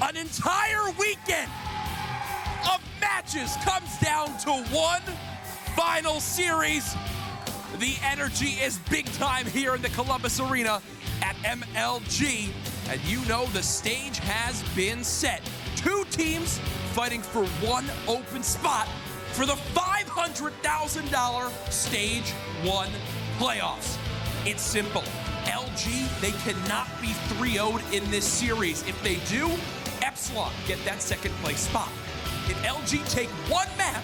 An entire weekend of matches comes down to one final series. The energy is big time here in the Columbus Arena at MLG. And you know the stage has been set. Two teams fighting for one open spot for the $500,000 Stage 1 playoffs. It's simple. LG, they cannot be 3-0'd in this series. If they do, Epsilon get that second place spot. If LG take one map,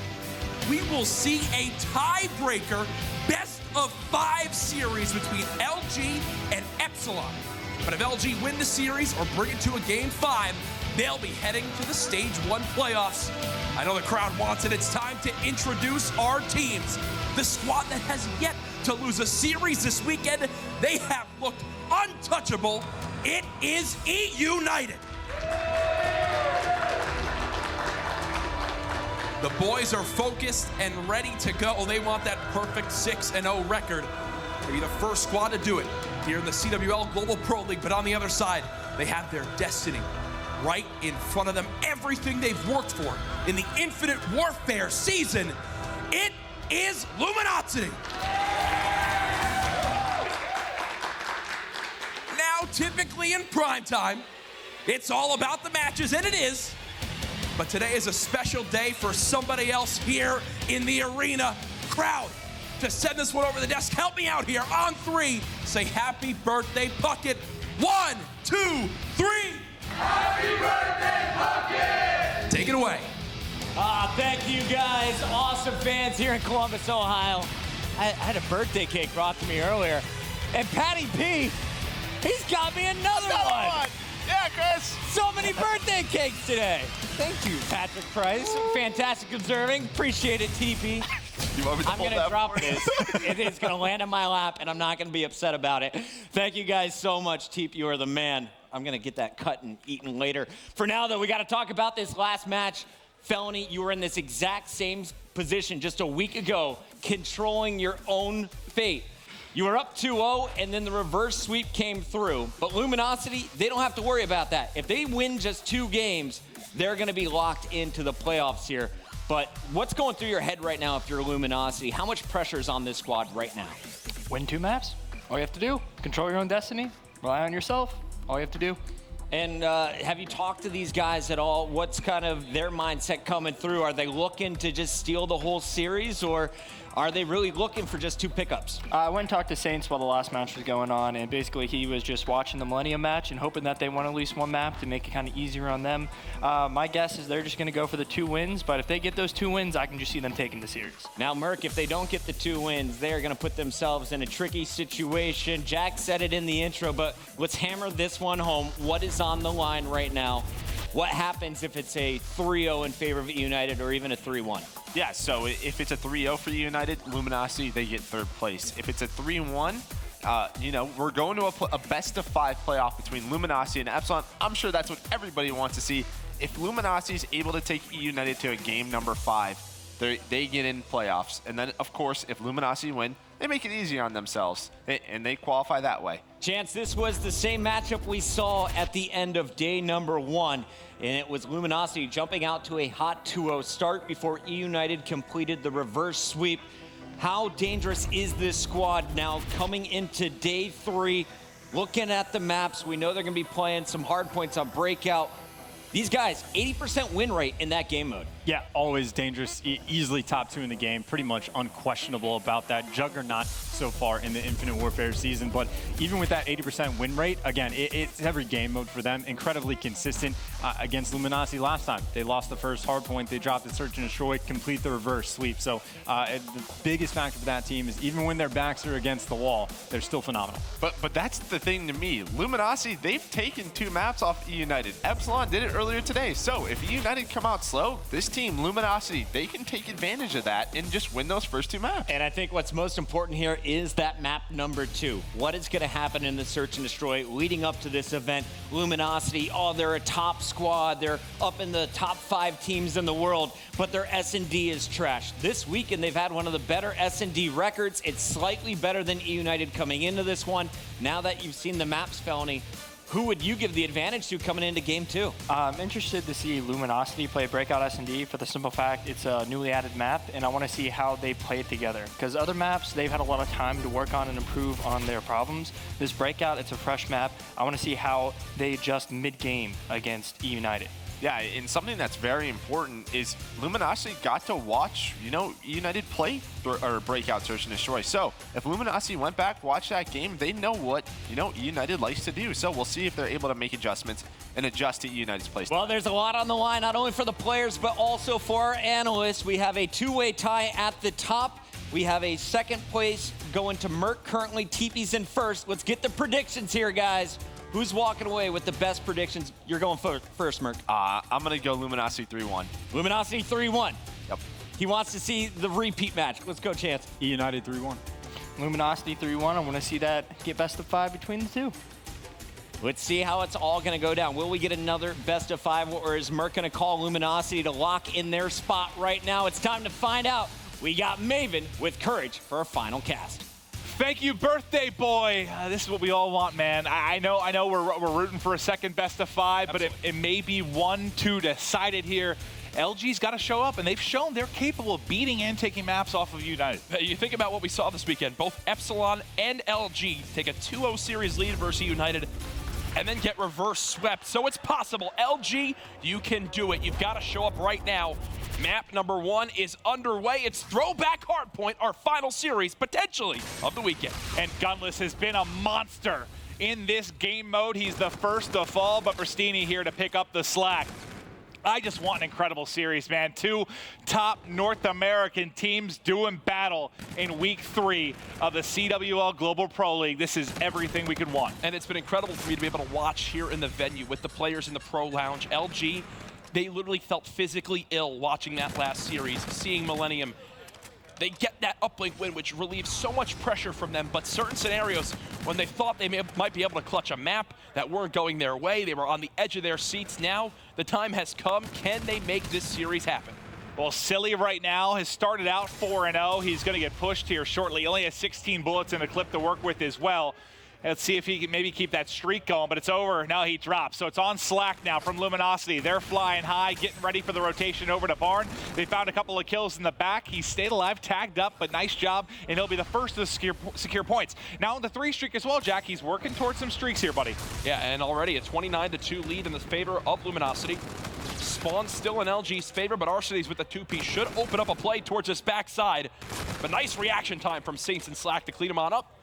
we will see a tiebreaker best of 5 series between LG and Epsilon. But if LG win the series or bring it to a game 5, they'll be heading to the Stage 1 playoffs. I know the crowd wants it. It's time to introduce our teams. The squad that has yet to lose a series this weekend, they have looked untouchable. It is eUnited. The boys are focused and ready to go. They want that perfect 6-0 record. They'll be the first squad to do it here in the CWL Global Pro League. But on the other side, they have their destiny right in front of them. Everything they've worked for in the Infinite Warfare season. It is Luminosity. Now, typically in prime time, it's all about the matches, and it is. But today is a special day for somebody else here in the arena. Crowd, to send this one over the desk, help me out here on 3. Say happy birthday, Puckett. 1, 2, 3. Happy birthday, Puckett! Take it away. Thank you guys, awesome fans here in Columbus, Ohio. I had a birthday cake brought to me earlier, and Patty P, he's got me another one. Yeah, Chris. So many birthday cakes today. Thank you, Patrick Price. Fantastic observing. Appreciate it, TP. You want me to I'm going to drop this. It is going to land in my lap, and I'm not going to be upset about it. Thank you guys so much, TP. You are the man. I'm going to get that cut and eaten later. For now, though, we got to talk about this last match. Felony, you were in this exact same position just a week ago, controlling your own fate. You were up 2-0, and then the reverse sweep came through. But Luminosity, they don't have to worry about that. If they win just 2 games, they're going to be locked into the playoffs here. But what's going through your head right now if you're Luminosity? How much pressure is on this squad right now? Win 2 maps. All you have to do. Control your own destiny. Rely on yourself. All you have to do. And have you talked to these guys at all? What's kind of their mindset coming through? Are they looking to just steal the whole series, or are they really looking for just 2 pickups? I went and talked to Saints while the last match was going on, and basically he was just watching the Millennium match and hoping that they won at least 1 map to make it kind of easier on them. My guess is they're just going to go for the 2 wins, but if they get those 2 wins, I can just see them taking the series. Now, Merc, if they don't get the 2 wins, they're going to put themselves in a tricky situation. Jack said it in the intro, but let's hammer this one home. What is on the line right now? What happens if it's a 3-0 in favor of eUnited or even a 3-1? Yeah, so if it's a 3-0 for eUnited, Luminosity, they get 3rd place. If it's a 3-1, we're going to a best-of-5 playoff between Luminosity and Epsilon. I'm sure that's what everybody wants to see. If Luminosity is able to take eUnited to a game number 5, they get in playoffs. And then, of course, if Luminosity win, they make it easy on themselves, and they qualify that way. Chance, this was the same matchup we saw at the end of day number 1, and it was Luminosity jumping out to a hot 2-0 start before eUnited completed the reverse sweep. How dangerous is this squad now coming into day 3? Looking at the maps, we know they're going to be playing some hard points on Breakout. These guys, 80% win rate in that game mode. Yeah, always dangerous, easily top 2 in the game, pretty much unquestionable about that. Juggernaut so far in the Infinite Warfare season, but even with that 80% win rate, again, it's every game mode for them, incredibly consistent against Luminosity last time. They lost the first hard point, they dropped the search and destroy, complete the reverse sweep. So the biggest factor for that team is even when their backs are against the wall, they're still phenomenal. But that's the thing to me. Luminosity, they've taken 2 maps off eUnited. Epsilon did it earlier today. So if eUnited come out slow, this team, Luminosity, they can take advantage of that and just win those first 2 maps. And I think what's most important here is that map number 2. What is going to happen in the search and destroy leading up to this event? Luminosity, they're a top squad. They're up in the top 5 teams in the world, but their S&D is trash. This weekend, they've had one of the better S&D records. It's slightly better than eUnited coming into this one. Now that you've seen the maps, Felony, who would you give the advantage to coming into game 2? I'm interested to see Luminosity play Breakout S&D for the simple fact it's a newly added map, and I want to see how they play it together. Because other maps, they've had a lot of time to work on and improve on their problems. This Breakout, it's a fresh map. I want to see how they adjust mid-game against eUnited. Yeah, and something that's very important is Luminosity got to watch, eUnited play or Breakout Search and Destroy. So if Luminosity went back, watched that game, they know what, eUnited likes to do. So we'll see if they're able to make adjustments and adjust to eUnited's play style. Well, there's a lot on the line, not only for the players, but also for our analysts. We have a two-way tie at the top. We have a second place going to Merc. Currently, TP's in first. Let's get the predictions here, guys. Who's walking away with the best predictions? You're going first, Merc. I'm going to go Luminosity 3-1. Luminosity 3-1. Yep. He wants to see the repeat match. Let's go, Chance. eUnited 3-1. Luminosity 3-1. I want to see that get best of 5 between the two. Let's see how it's all going to go down. Will we get another best of 5, or is Merc going to call Luminosity to lock in their spot right now? It's time to find out. We got Maven with Courage for a final cast. Thank you, birthday boy. This is what we all want, man. I know we're rooting for a second best of 5, Absolutely. but it may be 1-2 decided here. LG's got to show up, and they've shown they're capable of beating and taking maps off of United. You think about what we saw this weekend. Both Epsilon and LG take a 2-0 series lead versus United and then get reverse swept. So it's possible. LG, you can do it. You've got to show up right now. Map number 1 is underway. It's Throwback Hardpoint, our final series, potentially, of the weekend. And Gunless has been a monster in this game mode. He's the first to fall, but Bristini here to pick up the slack. I just want an incredible series, man. 2 top North American teams doing battle in week 3 of the CWL Global Pro League. This is everything we could want. And it's been incredible for me to be able to watch here in the venue with the players in the Pro Lounge. LG, they literally felt physically ill watching that last series, seeing Millennium. They get that uplink win, which relieves so much pressure from them, but certain scenarios, when they thought they might be able to clutch a map that weren't going their way, they were on the edge of their seats. Now, the time has come. Can they make this series happen? Well, Silly right now has started out 4-0. He's going to get pushed here shortly. He only has 16 bullets in the clip to work with as well. Let's see if he can maybe keep that streak going, but it's over. Now he drops. So it's on Slack now from Luminosity. They're flying high, getting ready for the rotation over to Barn. They found a couple of kills in the back. He stayed alive, tagged up, but nice job, and he'll be the first to secure points. Now on the 3 streak as well, Jack. He's working towards some streaks here, buddy. Yeah, and already a 29-2 lead in the favor of Luminosity. Spawn still in LG's favor, but Arcades with the 2-piece should open up a play towards his backside. But nice reaction time from Saints and Slack to clean him on up,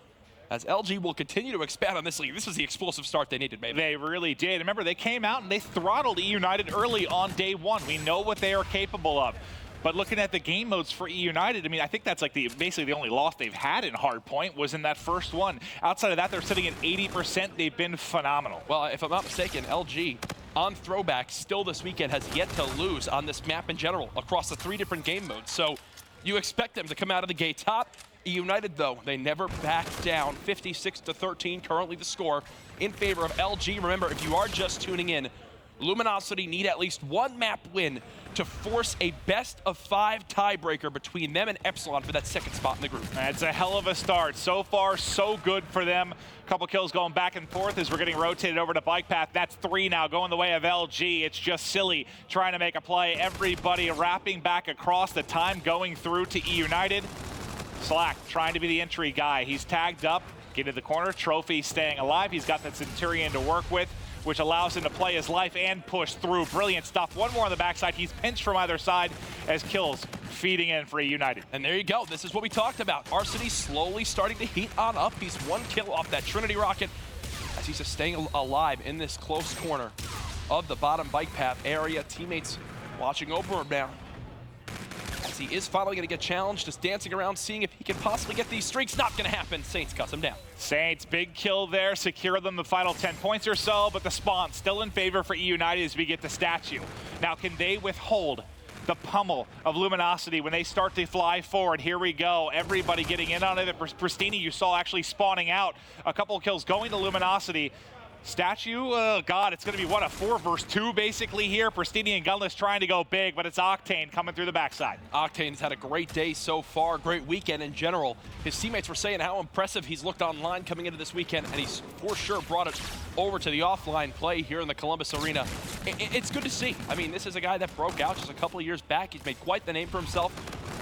as LG will continue to expand on this league. This is the explosive start they needed, maybe. They really did. Remember, they came out and they throttled eUnited early on day 1. We know what they are capable of. But looking at the game modes for eUnited, I mean, I think that's like basically the only loss they've had in Hardpoint was in that first one. Outside of that, they're sitting at 80%. They've been phenomenal. Well, if I'm not mistaken, LG on Throwback still this weekend has yet to lose on this map in general across the 3 different game modes. So you expect them to come out of the gate top. United, though, they never back down. 56-13 currently the score in favor of LG. Remember, if you are just tuning in, Luminosity need at least 1 map win to force a best-of-5 tiebreaker between them and Epsilon for that 2nd spot in the group. That's a hell of a start. So far, so good for them. A couple kills going back and forth as we're getting rotated over to Bike Path. That's 3 now going the way of LG. It's just Silly trying to make a play. Everybody wrapping back across, the time going through to eUnited. Slack trying to be the entry guy. He's tagged up, get to the corner. Trophy staying alive. He's got that Centurion to work with, which allows him to play his life and push through. Brilliant stuff. 1 more on the backside. He's pinched from either side as kills feeding in for eUnited. And there you go. This is what we talked about. Arcity slowly starting to heat on up. He's 1 kill off that Trinity rocket as he's just staying alive in this close corner of the bottom bike path area. Teammates watching over him now, as he is finally going to get challenged, just dancing around, seeing if he can possibly get these streaks. Not going to happen. Saints cuts him down. Saints, big kill there, secure them the final 10 points or so, but the spawn still in favor for eUnited as we get the statue. Now, can they withhold the pummel of Luminosity when they start to fly forward? Here we go. Everybody getting in on it. Pristini, you saw actually spawning out. A couple of kills going to Luminosity. Statue, oh God, it's gonna be what, a 4 versus 2 basically here. Pristini and Gunless trying to go big, but it's Octane coming through the backside. Octane's had a great day so far, great weekend in general. His teammates were saying how impressive he's looked online coming into this weekend, and he's for sure brought it over to the offline play here in the Columbus Arena. It's good to see. I mean, this is a guy that broke out just a couple of years back. He's made quite the name for himself.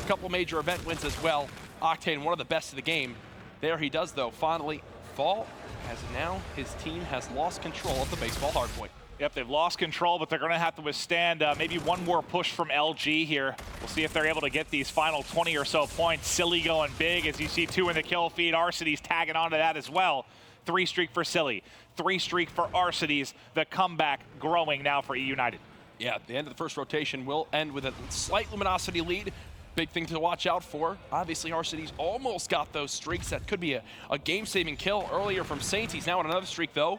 A couple major event wins as well. Octane, one of the best of the game. There he does, though, finally fall, as now his team has lost control of the baseball hardpoint. Yep, they've lost control, but they're going to have to withstand maybe one more push from LG here. We'll see if they're able to get these final 20 or so points. Silly going big, as you see 2 in the kill feed. Arcity's tagging onto that as well. 3 streak for Silly, 3 streak for Arcity's. The comeback growing now for eUnited. Yeah, the end of the first rotation will end with a slight Luminosity lead. Big thing to watch out for. Obviously, Arcity's almost got those streaks. That could be a game-saving kill earlier from Saints. He's now on another streak, though,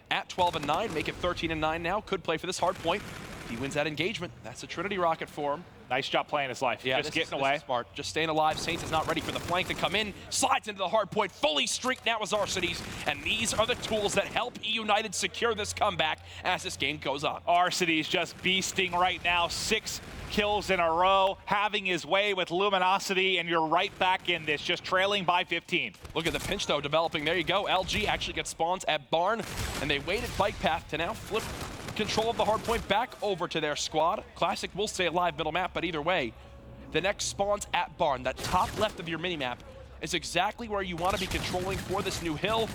at 12-9. Make it 13-9 now. Could play for this hard point. If he wins that engagement, that's a Trinity rocket for him. Nice job playing his life. Yeah, just getting away. Smart. Just staying alive. Saints is not ready for the flank to come in. Slides into the hard point. Fully streaked now as Arcity's. And these are the tools that help eUnited secure this comeback as this game goes on. Arcity's just beasting right now. 6 kills in a row, having his way with Luminosity, and you're right back in this, just trailing by 15. Look at the pinch, though, developing. There you go. LG actually gets spawns at Barn, and they waited bike path to now flip control of the hard point back over to their squad. Classic will stay alive middle map, but either way, the next spawns at Barn. That top left of your minimap is exactly where you want to be controlling for this new hill.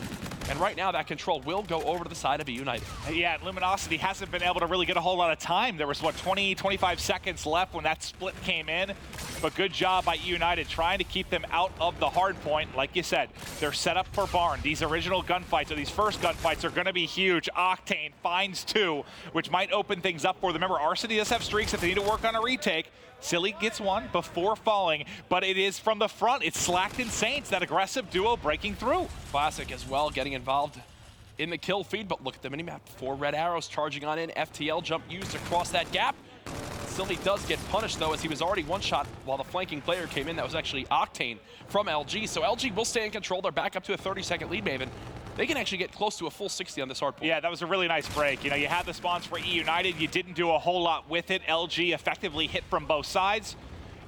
And right now, that control will go over to the side of eUnited. Yeah, Luminosity hasn't been able to really get a whole lot of time. There was, what, 20, 25 seconds left when that split came in. But good job by eUnited trying to keep them out of the hard point. Like you said, they're set up for Barn. These original gunfights, or these first gunfights, are going to be huge. Octane finds 2, which might open things up for them. Remember, Arcity does have streaks that they need to work on a retake. Silly gets one before falling, but it is from the front. It's Slacked and Saints, that aggressive duo breaking through. Classic as well, getting involved in the kill feed, but look at the minimap. 4 red arrows charging on in. FTL jump used across that gap. Silly does get punished, though, as he was already one-shot while the flanking player came in. That was actually Octane from LG. So LG will stay in control. They're back up to a 30-second lead, Maven. They can actually get close to a full 60 on this hard point. Yeah, that was a really nice break. You know, you had the spawns for eUnited. You didn't do a whole lot with it. LG effectively hit from both sides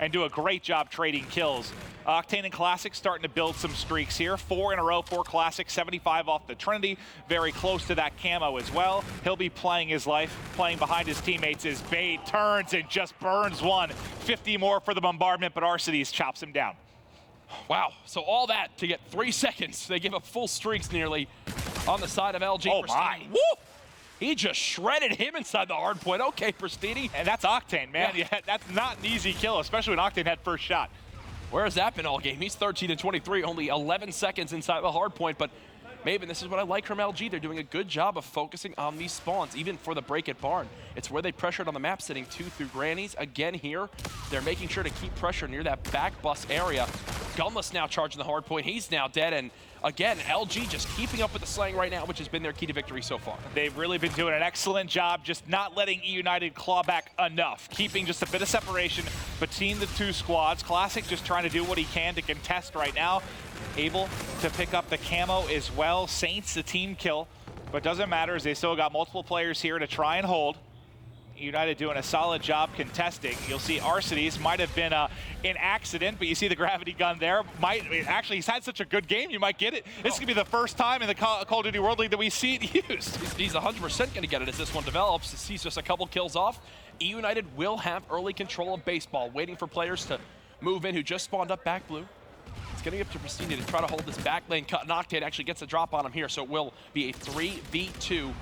and do a great job trading kills. Octane and Classic starting to build some streaks here. 4 in a row, 4 Classic, 75 off the Trinity. Very close to that camo as well. He'll be playing his life, playing behind his teammates as Bade turns and just burns one. 50 more for the bombardment, but Arcity's chops him down. Wow, so all that to get 3 seconds. They give up full streaks nearly on the side of LG. Oh my. Woo! He just shredded him inside the hard point. Okay, Pristini. And that's Octane, man. Yeah, that's not an easy kill, especially when Octane had first shot. Where has that been all game? He's 13-23, only 11 seconds inside the hard point, but Maven, this is what I like from LG. They're doing a good job of focusing on these spawns, even for the break at Barn. It's where they pressured on the map, sitting 2 through Grannies. Again here, they're making sure to keep pressure near that back bus area. Gunless now charging the hard point. He's now dead, and again, LG just keeping up with the slaying right now, which has been their key to victory so far. They've really been doing an excellent job just not letting eUnited claw back enough, keeping just a bit of separation between the 2 squads. Classic just trying to do what he can to contest right now. Able to pick up the camo as well. Saints, the team kill, but doesn't matter as they still got multiple players here to try and hold. eUnited doing a solid job contesting. You'll see Arcity's might have been an accident, but you see the gravity gun there. Actually, he's had such a good game, you might get it. This could be the first time in the Call of Duty World League that we see it used. He's 100% going to get it as this one develops. He's just a couple kills off. eUnited will have early control of baseball, waiting for players to move in who just spawned up back blue. It's getting up to Pristini to try to hold this back lane cut. And Octane actually gets a drop on him here, so it will be a 3v2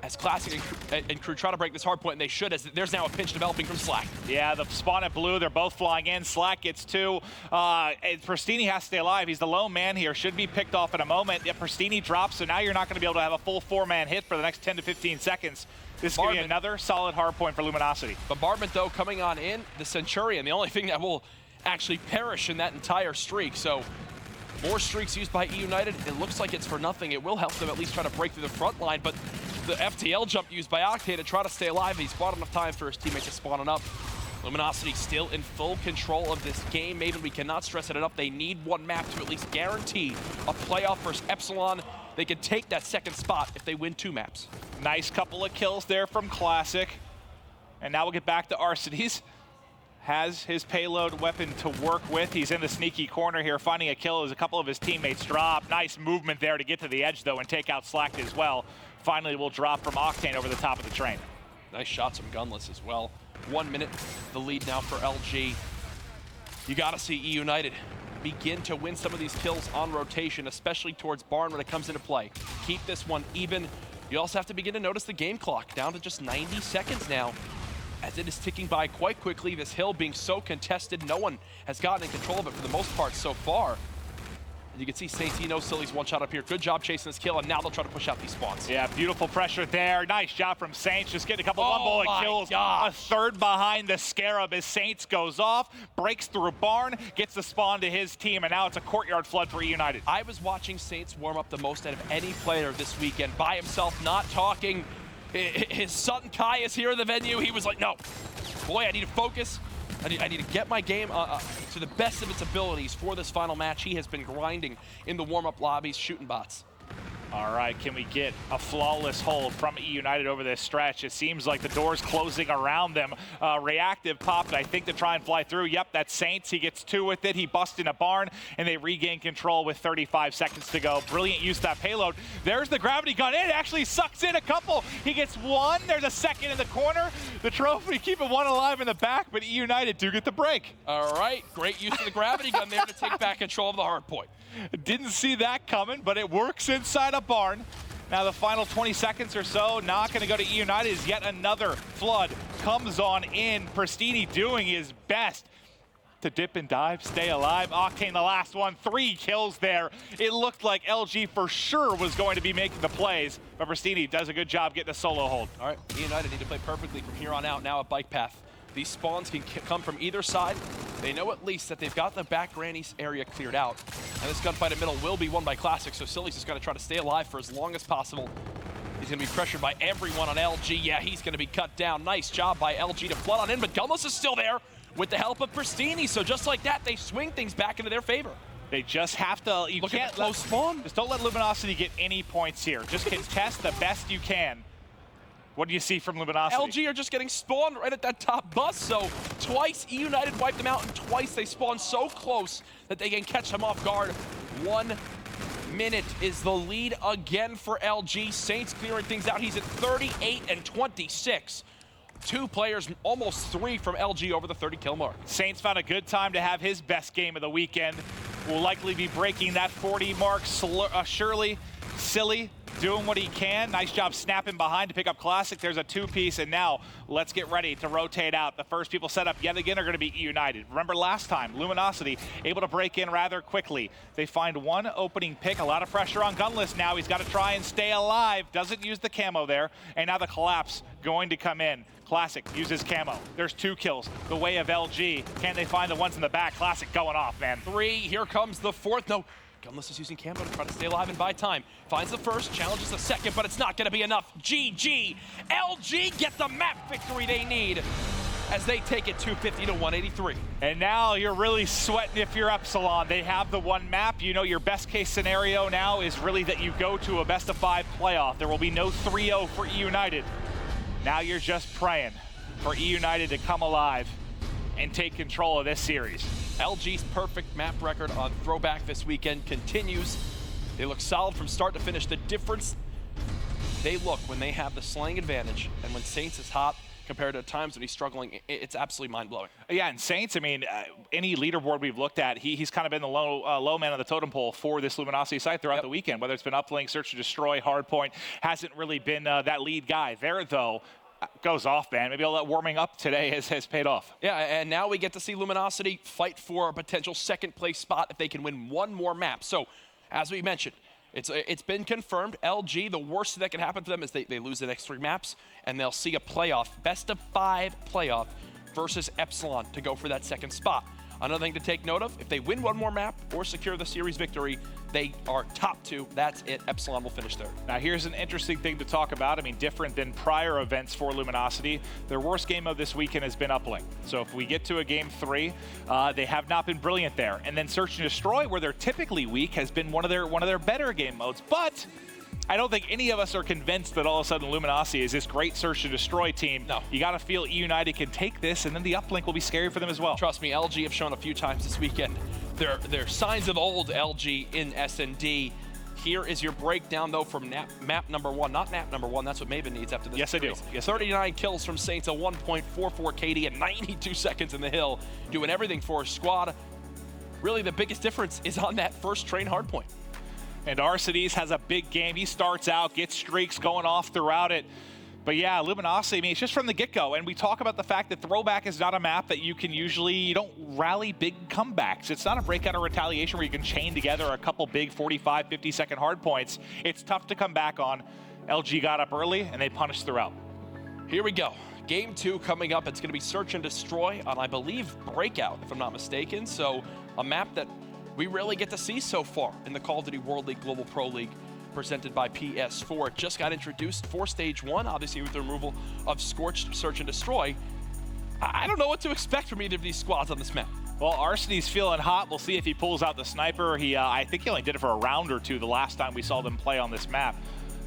as Classic and Crew try to break this hard point, and they should, as there's now a pinch developing from Slack. Yeah, the spawn at blue, they're both flying in. Slack gets 2. Pristini has to stay alive. He's the lone man here. Should be picked off in a moment. Yeah, Pristini drops, so now you're not going to be able to have a full 4-man hit for the next 10 to 15 seconds. This could be another solid hard point for Luminosity. Bombardment, though, coming on in. The Centurion, the only thing that will actually perish in that entire streak. So more streaks used by eUnited. It looks like it's for nothing. It will help them at least try to break through the front line, but the FTL jump used by Octane to try to stay alive. He's bought enough time for his teammates to spawn on up. Luminosity still in full control of this game. Maven, we cannot stress it enough. They need one map to at least guarantee a playoff versus Epsilon. they could take that second spot if they win 2 maps. Nice couple of kills there from Classic. And now we'll get back to Arcides. Has his payload weapon to work with. He's in the sneaky corner here, finding a kill as a couple of his teammates drop. Nice movement there to get to the edge, though, and take out Slacked as well. Finally, we'll drop from Octane over the top of the train. Nice shots from Gunless as well. 1 minute, the lead now for LG. You gotta see eUnited begin to win some of these kills on rotation, especially towards Barn when it comes into play. Keep this one even. You also have to begin to notice the game clock down to just 90 seconds now, as it is ticking by quite quickly. This hill being so contested, no one has gotten in control of it for the most part so far. And you can see Saints, he knows Silly's one shot up here. Good job chasing this kill, and now they'll try to push out these spawns. Yeah, beautiful pressure there. Nice job from Saints. Just getting a couple one bullet kills. Gosh. A third behind the Scarab as Saints goes off, breaks through Barn, gets the spawn to his team, and now it's a courtyard flood for eUnited. I was watching Saints warm up the most out of any player this weekend by himself, not talking. His son Kai is here in the venue. He was like, no, boy, I need to focus. I need to get my game to the best of its abilities for this final match. He has been grinding in the warm-up lobbies, shooting bots. All right, can we get a flawless hold from eUnited over this stretch? It seems like the door's closing around them. Reactive popped, I think, to try and fly through. Yep, that's Saints. He gets 2 with it. He busts in a barn, and they regain control with 35 seconds to go. Brilliant use of that payload. There's the gravity gun. It actually sucks in a couple. He gets 1. There's a second in the corner. The trophy keeping 1 alive in the back, but eUnited do get the break. All right, great use of the gravity gun there to take back control of the hard point. Didn't see that coming, but it works inside a barn. Now the final 20 seconds or so, not going to go to eUnited as yet another flood comes on in. Pristini doing his best to dip and dive, stay alive. Octane the last one, 3 kills there. It looked like LG for sure was going to be making the plays, but Pristini does a good job getting a solo hold. All right, eUnited need to play perfectly from here on out now at Bike Path. These spawns can come from either side. They know at least that they've got the back grannies area cleared out. And this gunfight in middle will be won by Classic, so Silly's just going to try to stay alive for as long as possible. He's going to be pressured by everyone on LG. Yeah, he's going to be cut down. Nice job by LG to flood on in, but Gumless is still there with the help of Pristini. So just like that, they swing things back into their favor. They just have to, you Look can't at the close spawn. Just don't let Luminosity get any points here. Just contest the best you can. What do you see from Luminosity? LG are just getting spawned right at that top bus, so twice eUnited wiped them out, and twice they spawn so close that they can catch them off guard. 1 minute is the lead again for LG. Saints clearing things out. He's at 38 and 26. 2 players, almost 3 from LG over the 30 kill mark. Saints found a good time to have his best game of the weekend. Will likely be breaking that 40 mark. Surely, Silly doing what he can. Nice job snapping behind to pick up Classic. There's a 2-piece, and now let's get ready to rotate out. The first people set up yet again are going to be eUnited. Remember last time, Luminosity able to break in rather quickly. They find 1 opening pick, a lot of pressure on Gunless now. He's got to try and stay alive. Doesn't use the camo there, and now the collapse going to come in. Classic uses camo. There's 2 kills. The way of LG. Can they find the ones in the back? Classic going off, man. 3, here comes the 4th. No. Gunless is using camo to try to stay alive and buy time. Finds the first, challenges the second, but it's not going to be enough. GG. LG get the map victory they need as they take it 250 to 183. And now you're really sweating if you're Epsilon. They have the 1 map. You know your best case scenario now is really that you go to a best of 5 playoff. There will be no 3-0 for eUnited. Now you're just praying for eUnited to come alive and take control of this series. LG's perfect map record on Throwback this weekend continues. They look solid from start to finish. The difference they look when they have the slaying advantage and when Saints is hot compared to times when he's struggling, it's absolutely mind-blowing. Yeah, and Saints, I mean, any leaderboard we've looked at, he's kind of been the low man on the totem pole for this Luminosity site throughout the weekend, whether it's been uplink, search and destroy, hardpoint, hasn't really been that lead guy. There, though, goes off, man. Maybe all that warming up today has paid off. Yeah, and now we get to see Luminosity fight for a potential second-place spot if they can win 1 more map. So, as we mentioned, it's been confirmed. LG, the worst that can happen to them is they lose the next 3 maps, and they'll see a playoff, best of 5 playoff versus Epsilon to go for that second spot. Another thing to take note of, if they win one more map or secure the series victory, they are top 2. That's it. Epsilon will finish third. Now here's an interesting thing to talk about. I mean, different than prior events for Luminosity, their worst game of this weekend has been uplink. So if we get to a game 3, they have not been brilliant there. And then Search and Destroy, where they're typically weak, has been one of their better game modes. But I don't think any of us are convinced that all of a sudden Luminosity is this great Search and Destroy team. No. You got to feel eUnited can take this, and then the uplink will be scary for them as well. Trust me, LG have shown a few times this weekend. They're signs of old LG in S&D. Here is your breakdown, though, from map number 1. Not map number 1, that's what Maven needs after this. Yes, I do. Yes, 39 kills from Saints, a 1.44 KD, and 92 seconds in the hill, doing everything for his squad. Really, the biggest difference is on that first train hardpoint. And Arcides has a big game. He starts out, gets streaks going off throughout it. But yeah, Luminosity, I mean, it's just from the get-go. And we talk about the fact that Throwback is not a map that you don't rally big comebacks. It's not a breakout or retaliation where you can chain together a couple big 45, 50-second hard points. It's tough to come back on. LG got up early, and they punished throughout. Here we go. Game 2 coming up. It's going to be Search and Destroy on, I believe, Breakout, if I'm not mistaken. So a map that we rarely get to see so far in the Call of Duty World League Global Pro League presented by PS4. It just got introduced for Stage 1, obviously with the removal of Scorched, Search and Destroy. I don't know what to expect from either of these squads on this map. Well, Arcides feeling hot. We'll see if he pulls out the sniper. I think he only did it for a round or two the last time we saw them play on this map,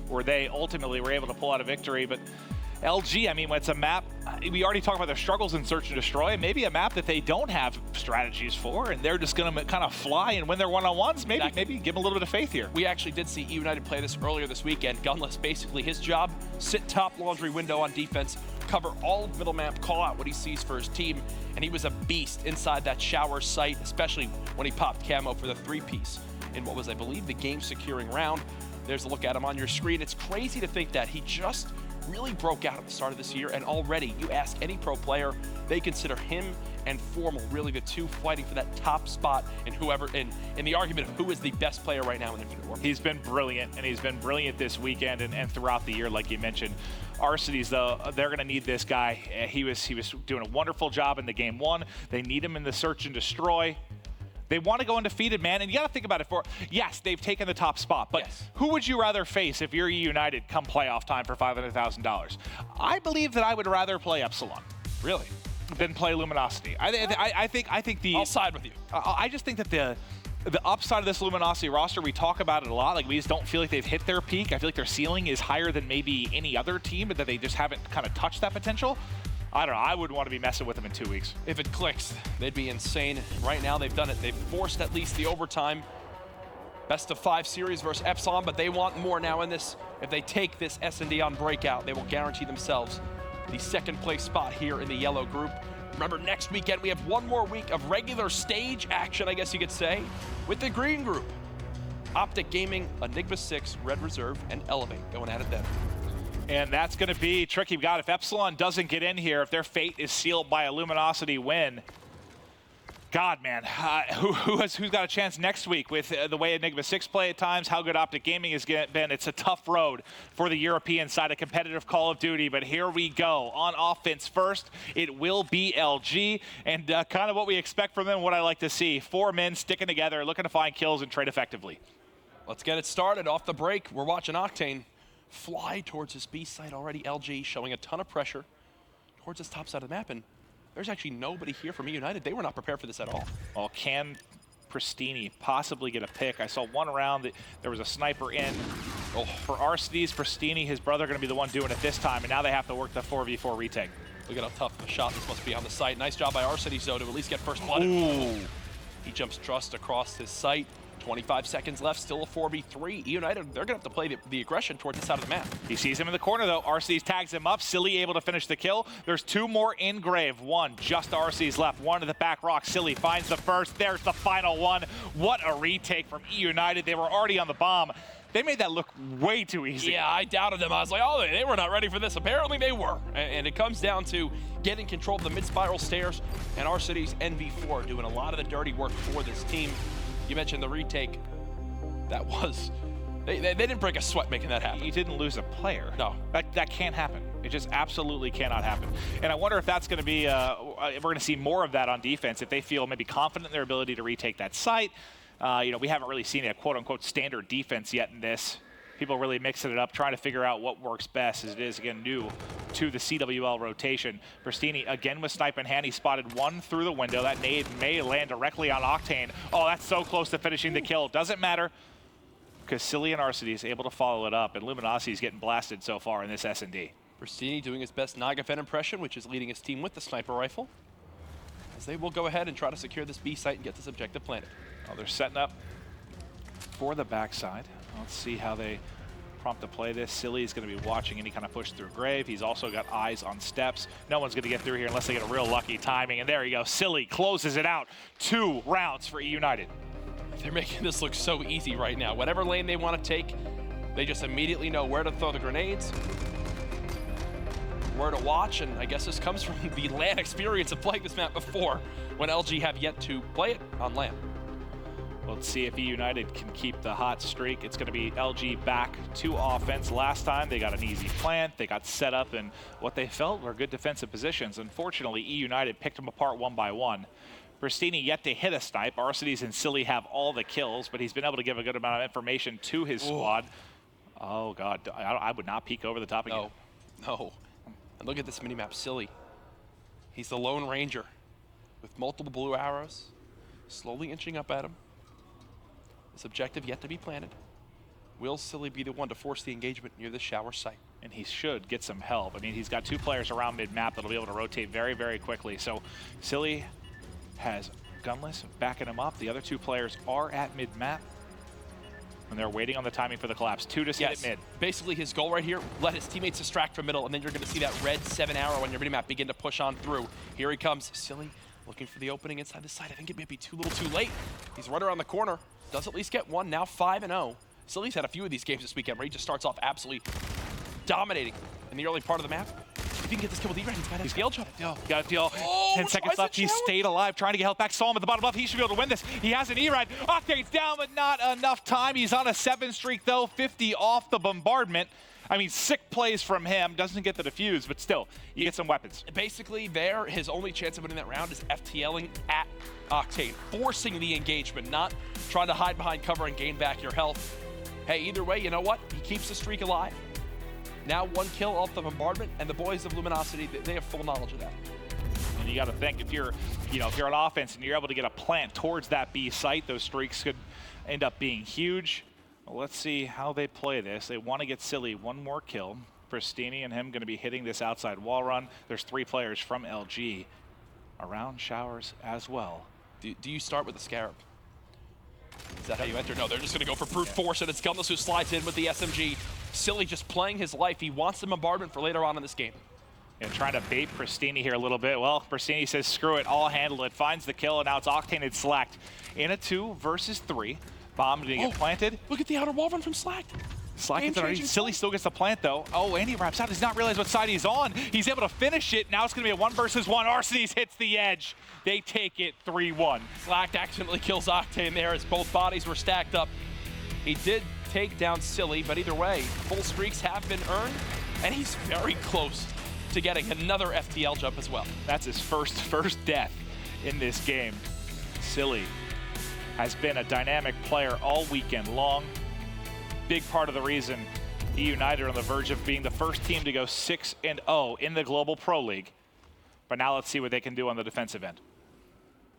where they ultimately were able to pull out a victory. But LG, I mean, it's a map, we already talked about their struggles in Search and Destroy, maybe a map that they don't have strategies for, and they're just going to kind of fly and win their one-on-ones. Maybe give them a little bit of faith here. We actually did see eUnited play this earlier this weekend. Gunless, basically his job, sit top laundry window on defense, cover all of middle map, call out what he sees for his team, and he was a beast inside that shower site, especially when he popped camo for the 3-piece in what was, I believe, the game-securing round. There's a look at him on your screen. It's crazy to think that he just really broke out at the start of this year, and already you ask any pro player, they consider him and Formal really the two fighting for that top spot in the argument of who is the best player right now in Infinite Warfare. He's been brilliant, and he's been brilliant this weekend and throughout the year, like you mentioned. Arcides, though, they're going to need this guy. He was doing a wonderful job in the game 1. They need him in the Search and Destroy. They want to go undefeated, man, and you got to think about it. Yes, they've taken the top spot, but yes, who would you rather face if you're eUnited come playoff time for $500,000? I believe that I would rather play Epsilon, really, than play Luminosity. I think the. I'll side with you. I just think that the upside of this Luminosity roster, we talk about it a lot. Like, we just don't feel like they've hit their peak. I feel like their ceiling is higher than maybe any other team, but that they just haven't kind of touched that potential. I don't know. I wouldn't want to be messing with them in 2 weeks. If it clicks, they'd be insane. Right now, they've done it. They've forced at least the overtime. Best of 5 series versus Epsilon, but they want more now in this. If they take this S&D on Breakout, they will guarantee themselves the second place spot here in the yellow group. Remember, next weekend, we have one more week of regular stage action, I guess you could say, with the green group. Optic Gaming, Enigma 6, Red Reserve, and Elevate going at it then. And that's going to be tricky. We got if Epsilon doesn't get in here, if their fate is sealed by a Luminosity win, God, man, who's got a chance next week with the way Enigma 6 play at times, how good Optic Gaming has been. It's a tough road for the European side of competitive Call of Duty, but here we go. On offense first, it will be LG, and kind of what we expect from them, what I like to see. 4 men sticking together, looking to find kills and trade effectively. Let's get it started. Off the break, we're watching Octane fly towards his B site already. LG showing a ton of pressure towards his top side of the map, and there's actually nobody here from eUnited. They were not prepared for this at all. Well, can Pristini possibly get a pick? I saw one round that there was a sniper in. Oh, for Arcides, Pristini, his brother, going to be the one doing it this time, and now they have to work the 4v4 retake. Look at how tough of a shot this must be on the site. Nice job by Arcides, though, to at least get first blood. Ooh. He jumps trust across his site. 25 seconds left, still a 4v3. eUnited, they're going to have to play the aggression towards the side of the map. He sees him in the corner, though. Arcides tags him up. Silly able to finish the kill. There's 2 more in grave. One, just Arcides left. One to the back rock. Silly finds the first. There's the final one. What a retake from eUnited. They were already on the bomb. They made that look way too easy. Yeah, I doubted them. I was like, oh, they were not ready for this. Apparently they were. And it comes down to getting control of the mid-spiral stairs, and Arcides NV4 doing a lot of the dirty work for this team. You mentioned the retake. That was, they didn't break a sweat making that happen. You didn't lose a player. No. That can't happen. It just absolutely cannot happen. And I wonder if that's going to be, we're going to see more of that on defense if they feel maybe confident in their ability to retake that site. You know, we haven't really seen a quote-unquote standard defense yet in this. People really mixing it up, trying to figure out what works best, as it is, again, new to the CWL rotation. Pristini, again with snipe in hand. He spotted one through the window. That nade may land directly on Octane. Oh, that's so close to finishing the kill. Doesn't matter, because Silly and Arcity is able to follow it up, and Luminosity is getting blasted so far in this S&D. Pristini doing his best Nagafen impression, which is leading his team with the sniper rifle, as they will go ahead and try to secure this B site and get this objective planted. Oh, they're setting up for the backside. Let's see how they prompt to play this. Silly is going to be watching any kind of push through Grave. He's also got eyes on steps. No one's going to get through here unless they get a real lucky timing. And there you go. Silly closes it out. 2 rounds for eUnited. They're making this look so easy right now. Whatever lane they want to take, they just immediately know where to throw the grenades, where to watch, and I guess this comes from the LAN experience of playing this map before, when LG have yet to play it on LAN. Let's see if eUnited can keep the hot streak. It's going to be LG back to offense. Last time they got an easy plant. They got set up in what they felt were good defensive positions. Unfortunately, eUnited picked them apart one by one. Pristini yet to hit a snipe. Arcides and Silly have all the kills, but he's been able to give a good amount of information to his squad. Oh, God. I would not peek over the top again. No. And look at this minimap. Silly. He's the Lone Ranger with multiple blue arrows, slowly inching up at him. This objective yet to be planted. Will Silly be the one to force the engagement near the shower site? And he should get some help. I mean, he's got 2 players around mid-map that'll be able to rotate very, very quickly. So Silly has Gunless backing him up. The other 2 players are at mid-map, and they're waiting on the timing for the collapse. 2 to sit at mid. Basically, his goal right here, let his teammates distract from middle, and then you're going to see that red 7 arrow on your minimap begin to push on through. Here he comes. Silly looking for the opening inside the side. I think it may be too little too late. He's right around the corner. Does at least get one, now 5-0. Silly's had a few of these games this weekend where he just starts off absolutely dominating in the early part of the map. If he can get this kill with E-Red, he's got a scale jump. Got a deal. 10 seconds left. He stayed alive, trying to get health back. Saw him at the bottom left. He should be able to win this. He has an E-Red. Octane's down, but not enough time. He's on a 7 streak, though. 50 off the bombardment. I mean, sick plays from him. Doesn't get the defuse, but still, you get some weapons. Basically, there, his only chance of winning that round is FTLing at Octane, forcing the engagement, not trying to hide behind cover and gain back your health. Hey, either way, you know what? He keeps the streak alive. Now 1 kill off the bombardment, and the boys of Luminosity, they have full knowledge of that. And you got to think, if you're on offense and you're able to get a plant towards that B site, those streaks could end up being huge. Well, let's see how they play this. They want to get Silly 1 more kill. Pristini and him going to be hitting this outside wall run. There's 3 players from LG around showers as well. Do you start with the Scarab? Is that how you enter? No, they're just going to go for brute force, and it's Gunless who slides in with the SMG. Silly just playing his life. He wants the bombardment for later on in this game. And trying to bait Pristini here a little bit. Well, Pristini says, screw it, I'll handle it. Finds the kill, and now it's Octane and Slacked in a 2 versus 3. Bomb to get planted. Look at the outer wall run from Slacked. Slack gets underneath. Silly still gets the plant, though. Oh, and he wraps out. Does not realize what side he's on. He's able to finish it. Now it's going to be a 1 versus 1. Arcides hits the edge. They take it 3-1. Slacked accidentally kills Octane there as both bodies were stacked up. He did take down Silly, but either way, full streaks have been earned, and he's very close to getting another FTL jump as well. That's his first death in this game. Silly has been a dynamic player all weekend long. Big part of the reason eUnited are on the verge of being the first team to go 6-0 in the Global Pro League. But now let's see what they can do on the defensive end.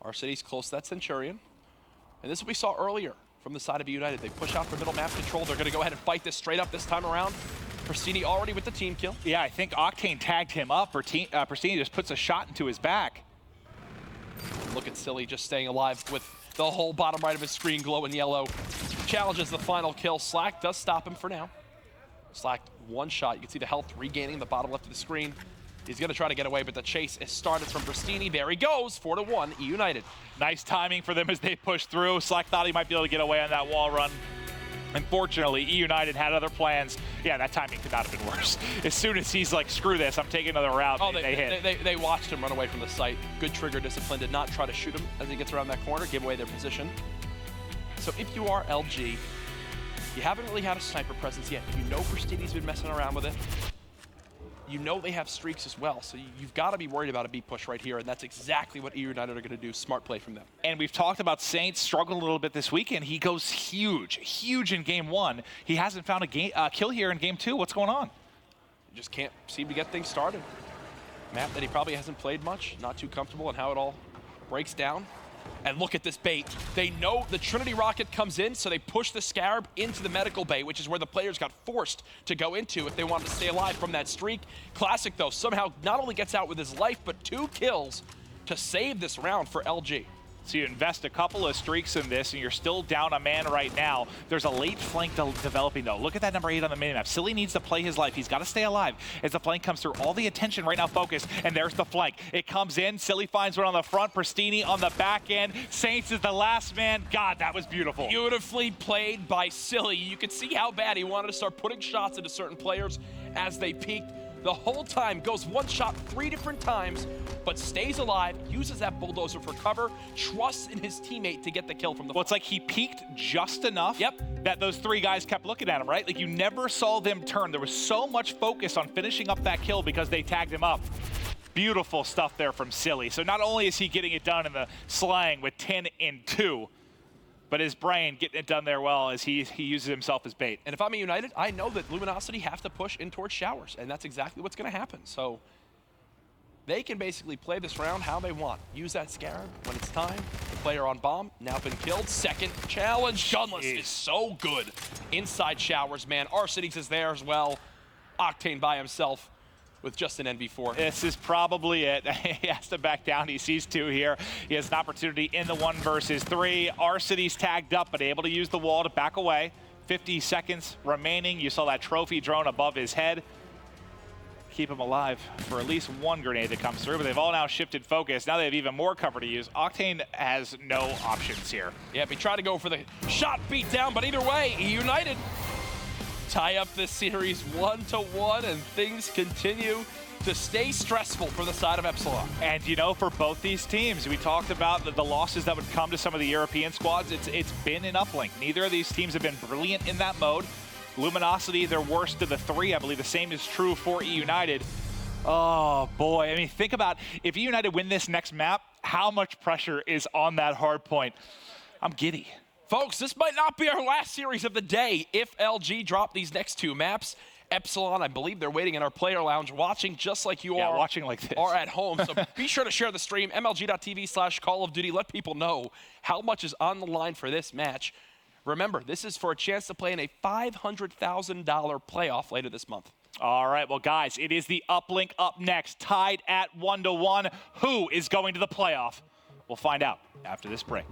Arcity's close to that Centurion. And this is what we saw earlier from the side of eUnited. They push out for middle map control. They're going to go ahead and fight this straight up this time around. Pristini already with the team kill. Yeah, I think Octane tagged him up. Pristini just puts a shot into his back. Look at Silly just staying alive with the whole bottom right of his screen glowing yellow. Challenges the final kill. Slack does stop him for now. Slack 1 shot. You can see the health regaining the bottom left of the screen. He's going to try to get away, but the chase is started from Pristini. There he goes, 4-1, eUnited. Nice timing for them as they push through. Slack thought he might be able to get away on that wall run. Unfortunately, eUnited had other plans. Yeah, that timing could not have been worse. As soon as he's like, screw this, I'm taking another route, they hit. They watched him run away from the site. Good trigger discipline, did not try to shoot him as he gets around that corner, give away their position. So if you are LG, you haven't really had a sniper presence yet. You know Pristini's been messing around with it. you know they have streaks as well. So you've got to be worried about a B push right here, and that's exactly what eUnited are going to do. Smart play from them. And we've talked about Saints struggling a little bit this weekend. He goes huge in game 1. He hasn't found a kill here in game 2. What's going on? You just can't seem to get things started. Map that he probably hasn't played much, not too comfortable in how it all breaks down. And look at this bait. They know the Trinity rocket comes in, so they push the Scarab into the medical bay, which is where the players got forced to go into if they wanted to stay alive from that streak. Classic, though, somehow not only gets out with his life, but 2 kills to save this round for LG. So you invest a couple of streaks in this, and you're still down a man right now. There's a late flank developing, though. Look at that number 8 on the minimap. Silly needs to play his life. He's got to stay alive as the flank comes through. All the attention right now focused, and there's the flank. It comes in. Silly finds one on the front. Pristini on the back end. Saints is the last man. God, that was beautiful. Beautifully played by Silly. You could see how bad he wanted to start putting shots into certain players as they peaked. The whole time, goes one shot 3 different times, but stays alive, uses that bulldozer for cover, trusts in his teammate to get the kill from the Well, it's like he peaked just enough that those 3 guys kept looking at him, right? Like you never saw them turn. There was so much focus on finishing up that kill because they tagged him up. Beautiful stuff there from Silly. So not only is he getting it done in the slang with 10 and 2, but his brain getting it done there well as he uses himself as bait. And if I'm a United, I know that Luminosity have to push in towards Showers, and that's exactly what's going to happen. So they can basically play this round how they want. Use that Scarab when it's time. Player on bomb, now been killed. Second challenge. Gunless is so good inside Showers, man. Arcitys is there as well. Octane by himself with just an NV4. This is probably it. He has to back down. He sees 2 here. He has an opportunity in the 1 versus 3. Arcity's tagged up, but able to use the wall to back away. 50 seconds remaining. You saw that trophy drone above his head. Keep him alive for at least 1 grenade that comes through, but they've all now shifted focus. Now they have even more cover to use. Octane has no options here. Yep, he tried to go for the shot beat down, but either way, eUnited tie up this series 1-1, and things continue to stay stressful for the side of Epsilon. And you know, for both these teams, we talked about the losses that would come to some of the European squads. It's been an uplink. Neither of these teams have been brilliant in that mode. Luminosity, their worst of the 3. I believe the same is true for eUnited. Oh boy, I mean, think about if eUnited win this next map, how much pressure is on that hard point. I'm giddy. Folks, this might not be our last series of the day if LG drop these next 2 maps. Epsilon, I believe they're waiting in our player lounge watching just like you are. Watching like this. Are at home. So be sure to share the stream, mlg.tv/Call of Duty. Let people know how much is on the line for this match. Remember, this is for a chance to play in a $500,000 playoff later this month. All right, well, guys, it is the uplink up next, tied at 1-1. Who is going to the playoff? We'll find out after this break.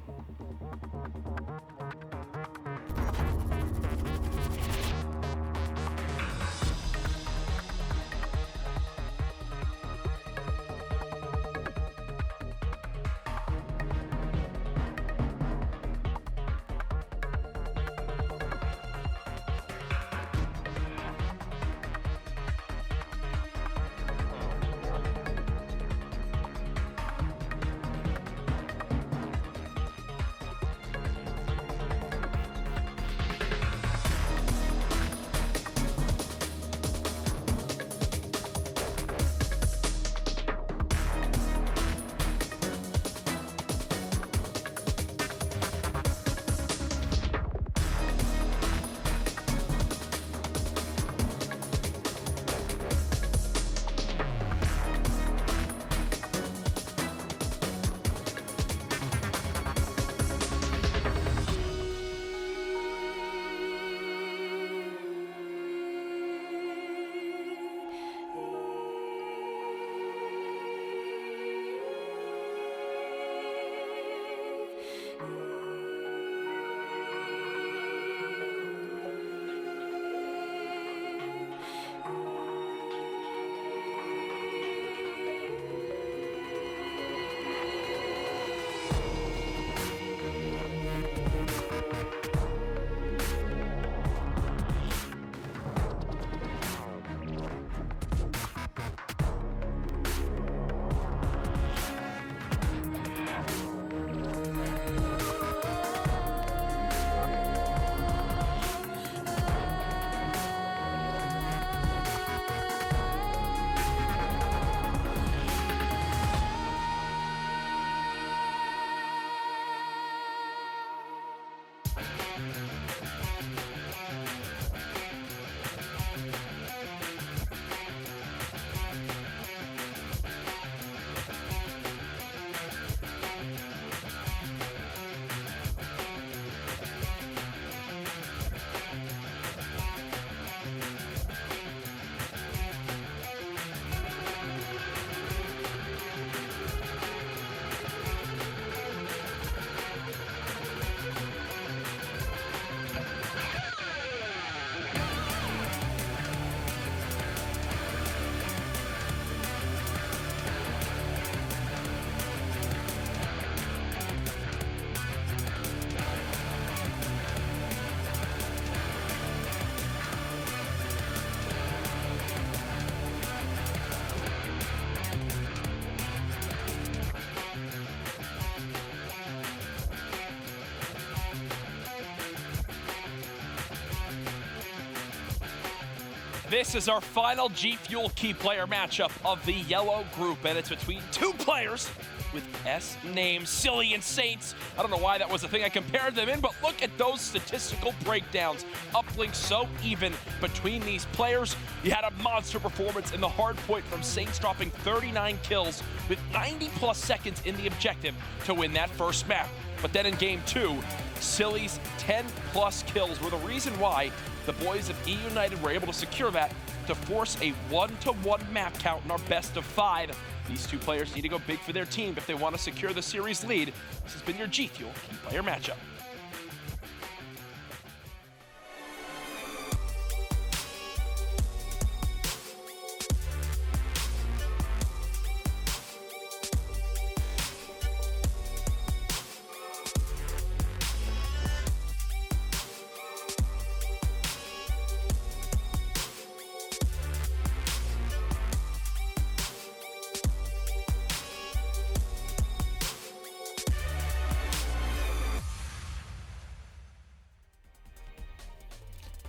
This is our final G Fuel key player matchup of the yellow group, and it's between two players with S names, Silly and Saints. I don't know why that was a thing I compared them in, but look at those statistical breakdowns. Uplink so even between these players. You had a monster performance in the hard point from Saints, dropping 39 kills with 90+ seconds in the objective to win that first map. But then in game 2, Silly's 10+ kills were the reason why the boys of eUnited were able to secure that to force a 1-to-1 map count in our best of 5. These two players need to go big for their team if they want to secure the series lead. This has been your G Fuel key player matchup.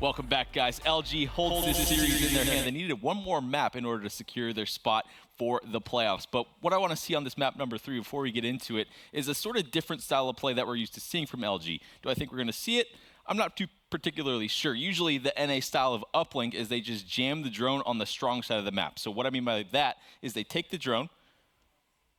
Welcome back, guys. LG holds this series in their hand. They needed one more map in order to secure their spot for the playoffs. But what I want to see on this map number 3 before we get into it is a sort of different style of play that we're used to seeing from LG. Do I think we're going to see it? I'm not too particularly sure. Usually the NA style of uplink is they just jam the drone on the strong side of the map. So what I mean by that is they take the drone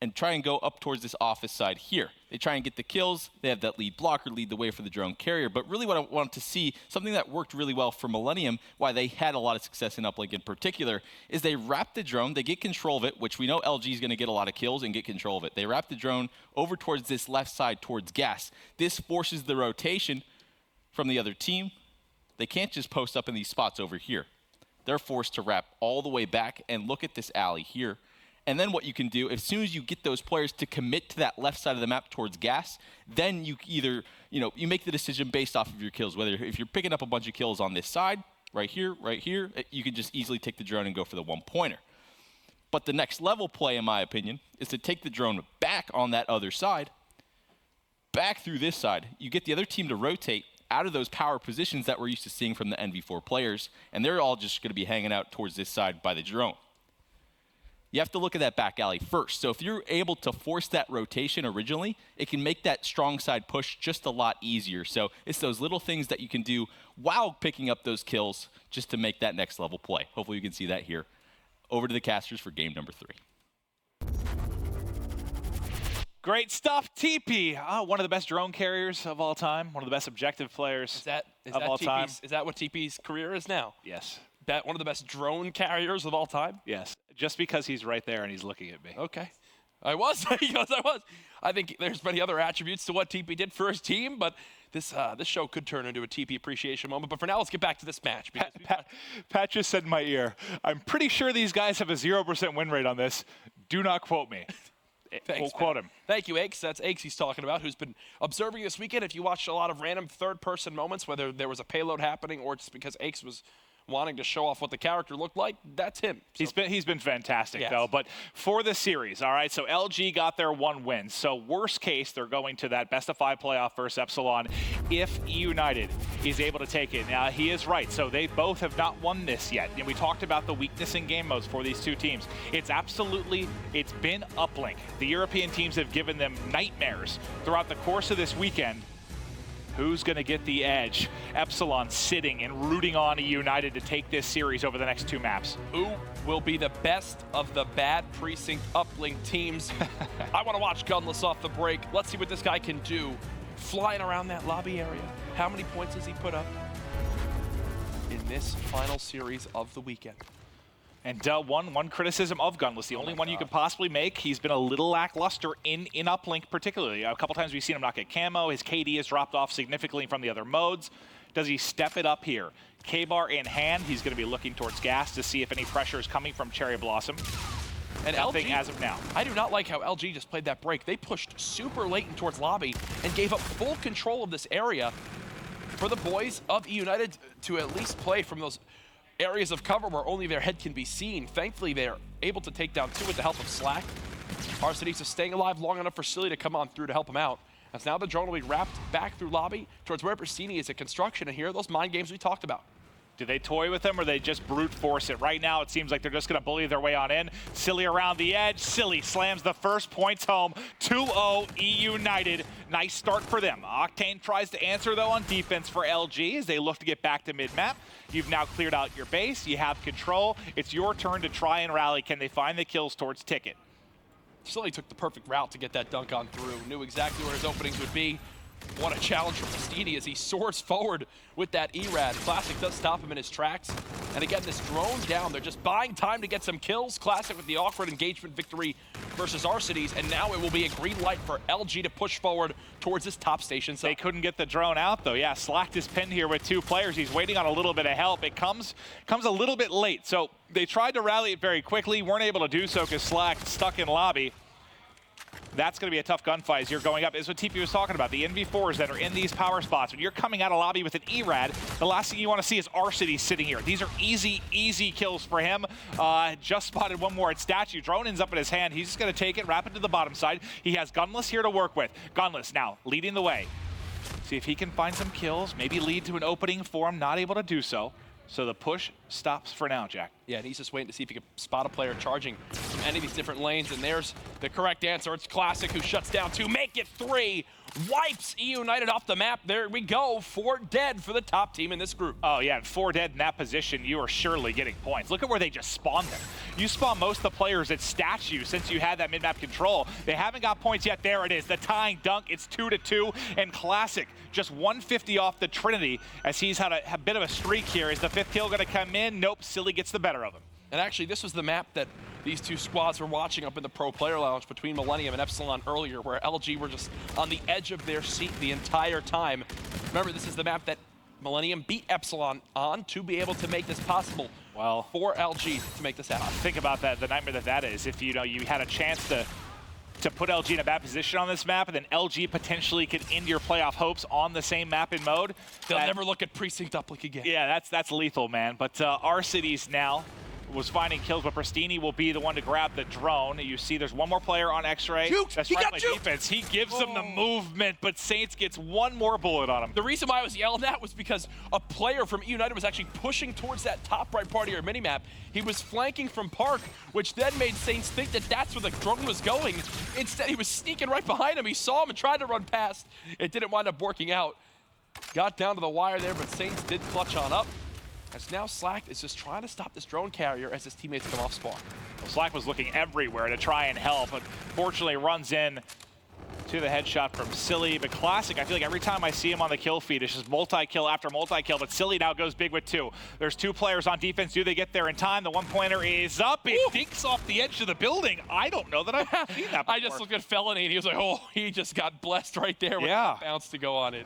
and try and go up towards this office side here. They try and get the kills. They have that lead blocker lead the way for the drone carrier. But really what I want to see, something that worked really well for Millennium, why they had a lot of success in uplink in particular, is they wrap the drone, they get control of it, which we know LG is going to get a lot of kills and get control of it. They wrap the drone over towards this left side towards gas. This forces the rotation from the other team. They can't just post up in these spots over here. They're forced to wrap all the way back and look at this alley here. And then what you can do, as soon as you get those players to commit to that left side of the map towards gas, then you either, you make the decision based off of your kills. Whether if you're picking up a bunch of kills on this side, right here, you can just easily take the drone and go for the one-pointer. But the next level play, in my opinion, is to take the drone back on that other side, back through this side. You get the other team to rotate out of those power positions that we're used to seeing from the NV4 players, and they're all just going to be hanging out towards this side by the drone. You have to look at that back alley first. So if you're able to force that rotation originally, it can make that strong side push just a lot easier. So it's those little things that you can do while picking up those kills just to make that next level play. Hopefully you can see that here. Over to the casters for game number 3. Great stuff, TP. One of the best drone carriers of all time. One of the best objective players of all time. Is that what TP's career is now? Yes. One of the best drone carriers of all time? Yes. Just because he's right there and he's looking at me. Okay. I was. He goes, I was. I think there's many other attributes to what TP did for his team, but this show could turn into a TP appreciation moment. But for now, let's get back to this match. Pat just said in my ear, I'm pretty sure these guys have a 0% win rate on this. Do not quote me. Thanks, we'll quote him. Thank you, Aches. That's Aches he's talking about, who's been observing this weekend. If you watched a lot of random third-person moments, whether there was a payload happening or just because Aches was wanting to show off what the character looked like, that's him. So. He's been fantastic, yes. though. But for the series, all right, so LG got their 1 win. So worst case, they're going to that best-of-5 playoff versus Epsilon if eUnited is able to take it. Now, he is right. So they both have not won this yet. And we talked about the weakness in game modes for these two teams. It's been uplink. The European teams have given them nightmares throughout the course of this weekend. Who's going to get the edge? Epsilon sitting and rooting on eUnited to take this series over the next 2 maps. Who will be the best of the bad precinct uplink teams? I want to watch Gunless off the break. Let's see what this guy can do. Flying around that lobby area. How many points has he put up in this final series of the weekend? And one criticism of Gunless, the only one you could possibly make, he's been a little lackluster in uplink particularly. A couple times we've seen him not get camo. His KD has dropped off significantly from the other modes. Does he step it up here? K-bar in hand, he's going to be looking towards gas to see if any pressure is coming from Cherry Blossom. And nothing LG, as of now. I do not like how LG just played that break. They pushed super late in towards lobby and gave up full control of this area for the boys of eUnited to at least play from those areas of cover where only their head can be seen. Thankfully, they're able to take down 2 with the help of Slack. Arcetics is staying alive long enough for Silly to come on through to help him out. As now the drone will be wrapped back through lobby towards where Brasini is at construction, and here are those mind games we talked about. Do they toy with them or they just brute force it? Right now, it seems like they're just going to bully their way on in. Silly around the edge. Silly slams the first points home. 2-0 eUnited. Nice start for them. Octane tries to answer, though, on defense for LG as they look to get back to mid-map. You've now cleared out your base. You have control. It's your turn to try and rally. Can they find the kills towards Ticket? Silly took the perfect route to get that dunk on through. Knew exactly where his openings would be. What a challenge for Stevie as he soars forward with that E-Rad. Classic does stop him in his tracks. And again, this drone down, they're just buying time to get some kills. Classic with the awkward engagement victory versus Arcides, and now it will be a green light for LG to push forward towards this top station. So they couldn't get the drone out, though. Yeah, Slacked is pinned here with 2 players. He's waiting on a little bit of help. It comes a little bit late. So they tried to rally it very quickly, weren't able to do so because Slacked stuck in lobby. That's going to be a tough gunfight as you're going up. Is what TP was talking about. The NV4s that are in these power spots. When you're coming out of lobby with an E-Rad, the last thing you want to see is Arcides sitting here. These are easy kills for him. Just spotted one more at Statue. Drone ends up in his hand. He's just going to take it, wrap it to the bottom side. He has Gunless here to work with. Gunless now leading the way. See if he can find some kills, maybe lead to an opening for him. Not able to do so. So the push stops for now, Jack. Yeah, and he's just waiting to see if he can spot a player charging from any of these different lanes. And there's the correct answer. It's Classic who shuts down 2, make it 3. Wipes eUnited off the map. There we go. 4 dead for the top team in this group. Oh, yeah, and 4 dead in that position, you are surely getting points. Look at where they just spawned them. You spawn most of the players at Statue since you had that mid-map control. They haven't got points yet. There it is, the tying dunk. It's 2-2, and Classic just 150 off the Trinity as he's had a bit of a streak here. Is the 5th kill going to come in? Nope, Silly gets the better of him. And actually, this was the map that these two squads were watching up in the Pro Player Lounge between Millennium and Epsilon earlier, where LG were just on the edge of their seat the entire time. Remember, this is the map that Millennium beat Epsilon on to be able to make this possible for LG to make this happen. Think about that, the nightmare that is. If you had a chance to put LG in a bad position on this map, and then LG potentially could end your playoff hopes on the same map in mode. They'll never look at Precinct Uplick again. Yeah, that's lethal, man. But Arcides now was finding kills, but Pristini will be the one to grab the drone. You see there's one more player on X-Ray. That's right by defense. He gives them the movement, but Saints gets one more bullet on him. The reason why I was yelling that was because a player from eUnited was actually pushing towards that top right part of your minimap. He was flanking from Park, which then made Saints think that that's where the drone was going. Instead, he was sneaking right behind him. He saw him and tried to run past. It didn't wind up working out. Got down to the wire there, but Saints did clutch on up. As now Slack is just trying to stop this drone carrier as his teammates come off spawn. Well, Slack was looking everywhere to try and help, but fortunately runs in to the headshot from Silly. But Classic, I feel like every time I see him on the kill feed, it's just multi-kill after multi-kill, but Silly now goes big with 2. There's 2 players on defense. Do they get there in time? The 1-pointer is up. It dinks off the edge of the building. I don't know that I've seen that before. I just looked at Felony and he was like, oh, he just got blessed right there with that bounce to go on it.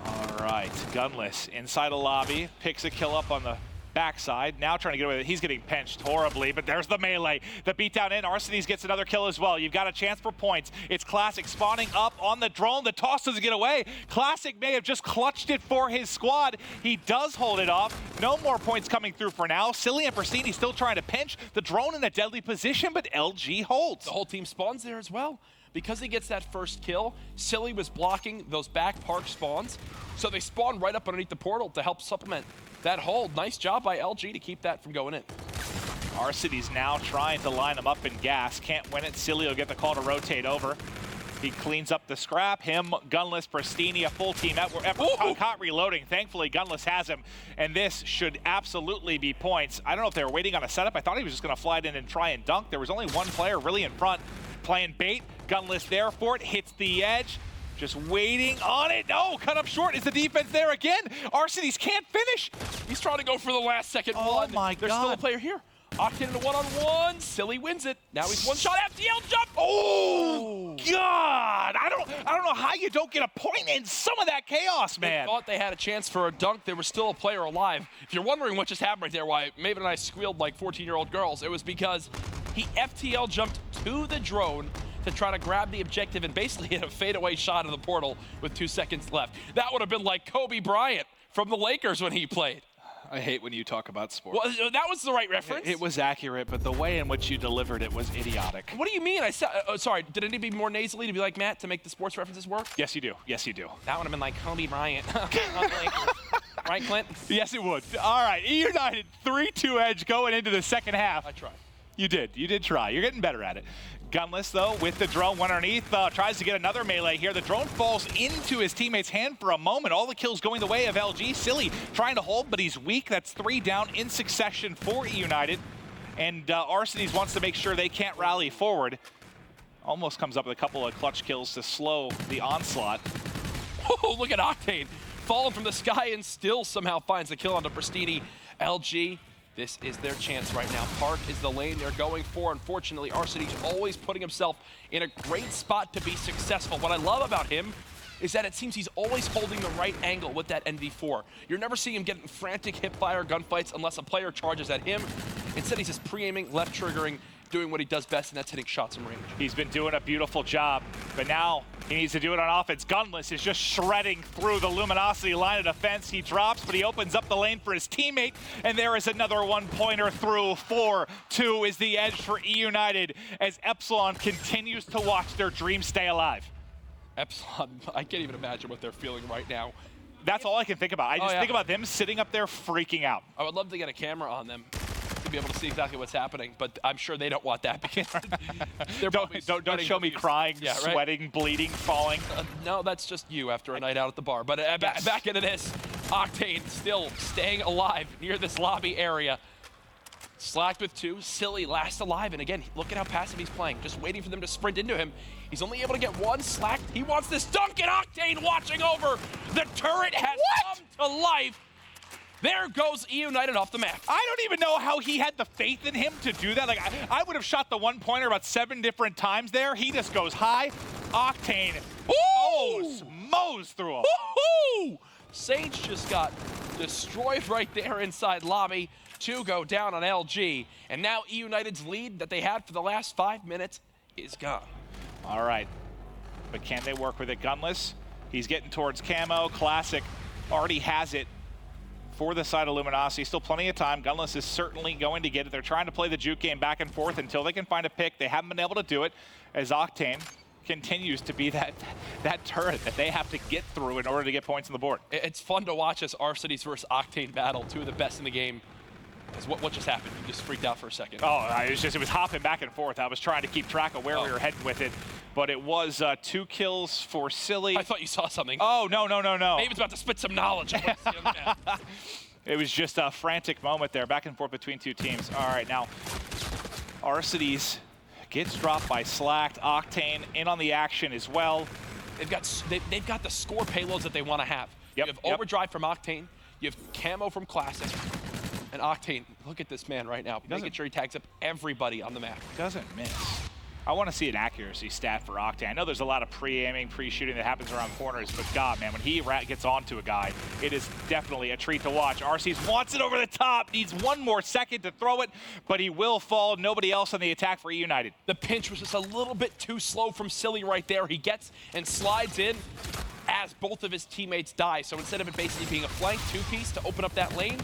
All right, Gunless inside a lobby, picks a kill up on the backside. Now trying to get away with it. He's getting pinched horribly, but there's the melee. The beatdown in. Arcides gets another kill as well. You've got a chance for points. It's Classic spawning up on the drone. The toss doesn't get away. Classic may have just clutched it for his squad. He does hold it off. No more points coming through for now. Silly and Pristini still trying to pinch. The drone in a deadly position, but LG holds. The whole team spawns there as well. Because he gets that first kill, Silly was blocking those back Park spawns, so they spawn right up underneath the portal to help supplement that hold. Nice job by LG to keep that from going in. Arcides now trying to line them up in gas. Can't win it. Silly will get the call to rotate over. He cleans up the scrap. Him, Gunless, Pristini, a full team effort. Caught reloading. Thankfully, Gunless has him, and this should absolutely be points. I don't know if they were waiting on a setup. I thought he was just going to fly it in and try and dunk. There was only one player really in front playing bait. Gunless there for it. Hits the edge. Just waiting on it. No, cut up short. Is the defense there again? Arcides can't finish. He's trying to go for the last second one. Oh my God. There's still a player here. Octane in a one-on-one. Silly wins it. Now he's one shot. FTL jump. Oh God! I don't know how you don't get a point in some of that chaos, man. They thought they had a chance for a dunk. There was still a player alive. If you're wondering what just happened right there, why Maven and I squealed like 14-year-old girls, it was because he FTL jumped to the drone to try to grab the objective and basically hit a fadeaway shot of the portal with 2 seconds left. That would have been like Kobe Bryant from the Lakers when he played. I hate when you talk about sports. Well, that was the right reference. It was accurate, but the way in which you delivered it was idiotic. What do you mean? I said, sorry, did it need to be more nasally to be like Matt to make the sports references work? Yes, you do. Yes, you do. That would have been like Kobe Bryant. right, Clint? Yes, it would. All right, eUnited 3-2 edge going into the second half. I tried. You did try. You're getting better at it. Gunless, though, with the drone, one underneath, tries to get another melee here. The drone falls into his teammate's hand for a moment. All the kills going the way of LG. Silly trying to hold, but he's weak. That's 3 down in succession for eUnited. And Arcades wants to make sure they can't rally forward. Almost comes up with a couple of clutch kills to slow the onslaught. Oh, look at Octane falling from the sky and still somehow finds the kill onto Pristini. LG, this is their chance right now. Park is the lane they're going for. Unfortunately, Arcades always putting himself in a great spot to be successful. What I love about him is that it seems he's always holding the right angle with that NV4. You're never seeing him get in frantic hip-fire gunfights unless a player charges at him. Instead, he's just pre-aiming, left-triggering, doing what he does best, and that's hitting shots in range. He's been doing a beautiful job, but now he needs to do it on offense. Gunless is just shredding through the Luminosity line of defense. He drops, but he opens up the lane for his teammate, and there is another one-pointer through. 4-2 is the edge for eUnited as Epsilon continues to watch their dream stay alive. Epsilon, I can't even imagine what they're feeling right now. That's all I can think about. I just think about them sitting up there freaking out. I would love to get a camera on them to be able to see exactly what's happening, but I'm sure they don't want that because they're don't show me crying, right? sweating, bleeding, falling. No, that's just you after a night out at the bar. But back into this, Octane still staying alive near this lobby area. Slacked with 2, Silly last alive, and again, look at how passive he's playing, just waiting for them to sprint into him. He's only able to get 1, Slacked, he wants this dunk, and Octane watching over. The turret has come to life. There goes eUnited off the map. I don't even know how he had the faith in him to do that. Like, I would have shot the one-pointer about 7 different times there. He just goes high. Octane mows through him. Woohoo! Sage just got destroyed right there inside lobby. 2 go down on LG, and now eUnited's lead that they had for the last 5 minutes is gone. All right, but can they work with it? Gunless, he's getting towards camo. Classic already has it for the side of Luminosity. Still plenty of time. Gunless is certainly going to get it. They're trying to play the juke game back and forth until they can find a pick. They haven't been able to do it as Octane continues to be that turret that they have to get through in order to get points on the board. It's fun to watch this Arcades versus Octane battle, 2 of the best in the game. What just happened? You just freaked out for a second. Oh, it was hopping back and forth. I was trying to keep track of where we were heading with it, but it was 2 kills for Silly. I thought you saw something. Oh, no. David's about to spit some knowledge. It was just a frantic moment there, back and forth between 2 teams. All right, now Arcades gets dropped by Slacked. Octane in on the action as well. They've got the score payloads that they want to have. Yep, You have Overdrive from Octane. You have Camo from Classic. And Octane, look at this man right now, making sure he tags up everybody on the map. Doesn't miss. I want to see an accuracy stat for Octane. I know there's a lot of pre-aiming, pre-shooting that happens around corners, but God, man, when he gets onto a guy, it is definitely a treat to watch. Arcades wants it over the top, needs 1 more second to throw it, but he will fall. Nobody else on the attack for eUnited. The pinch was just a little bit too slow from Silly right there. He gets and slides in as both of his teammates die. So instead of it basically being a flank 2-piece to open up that lane,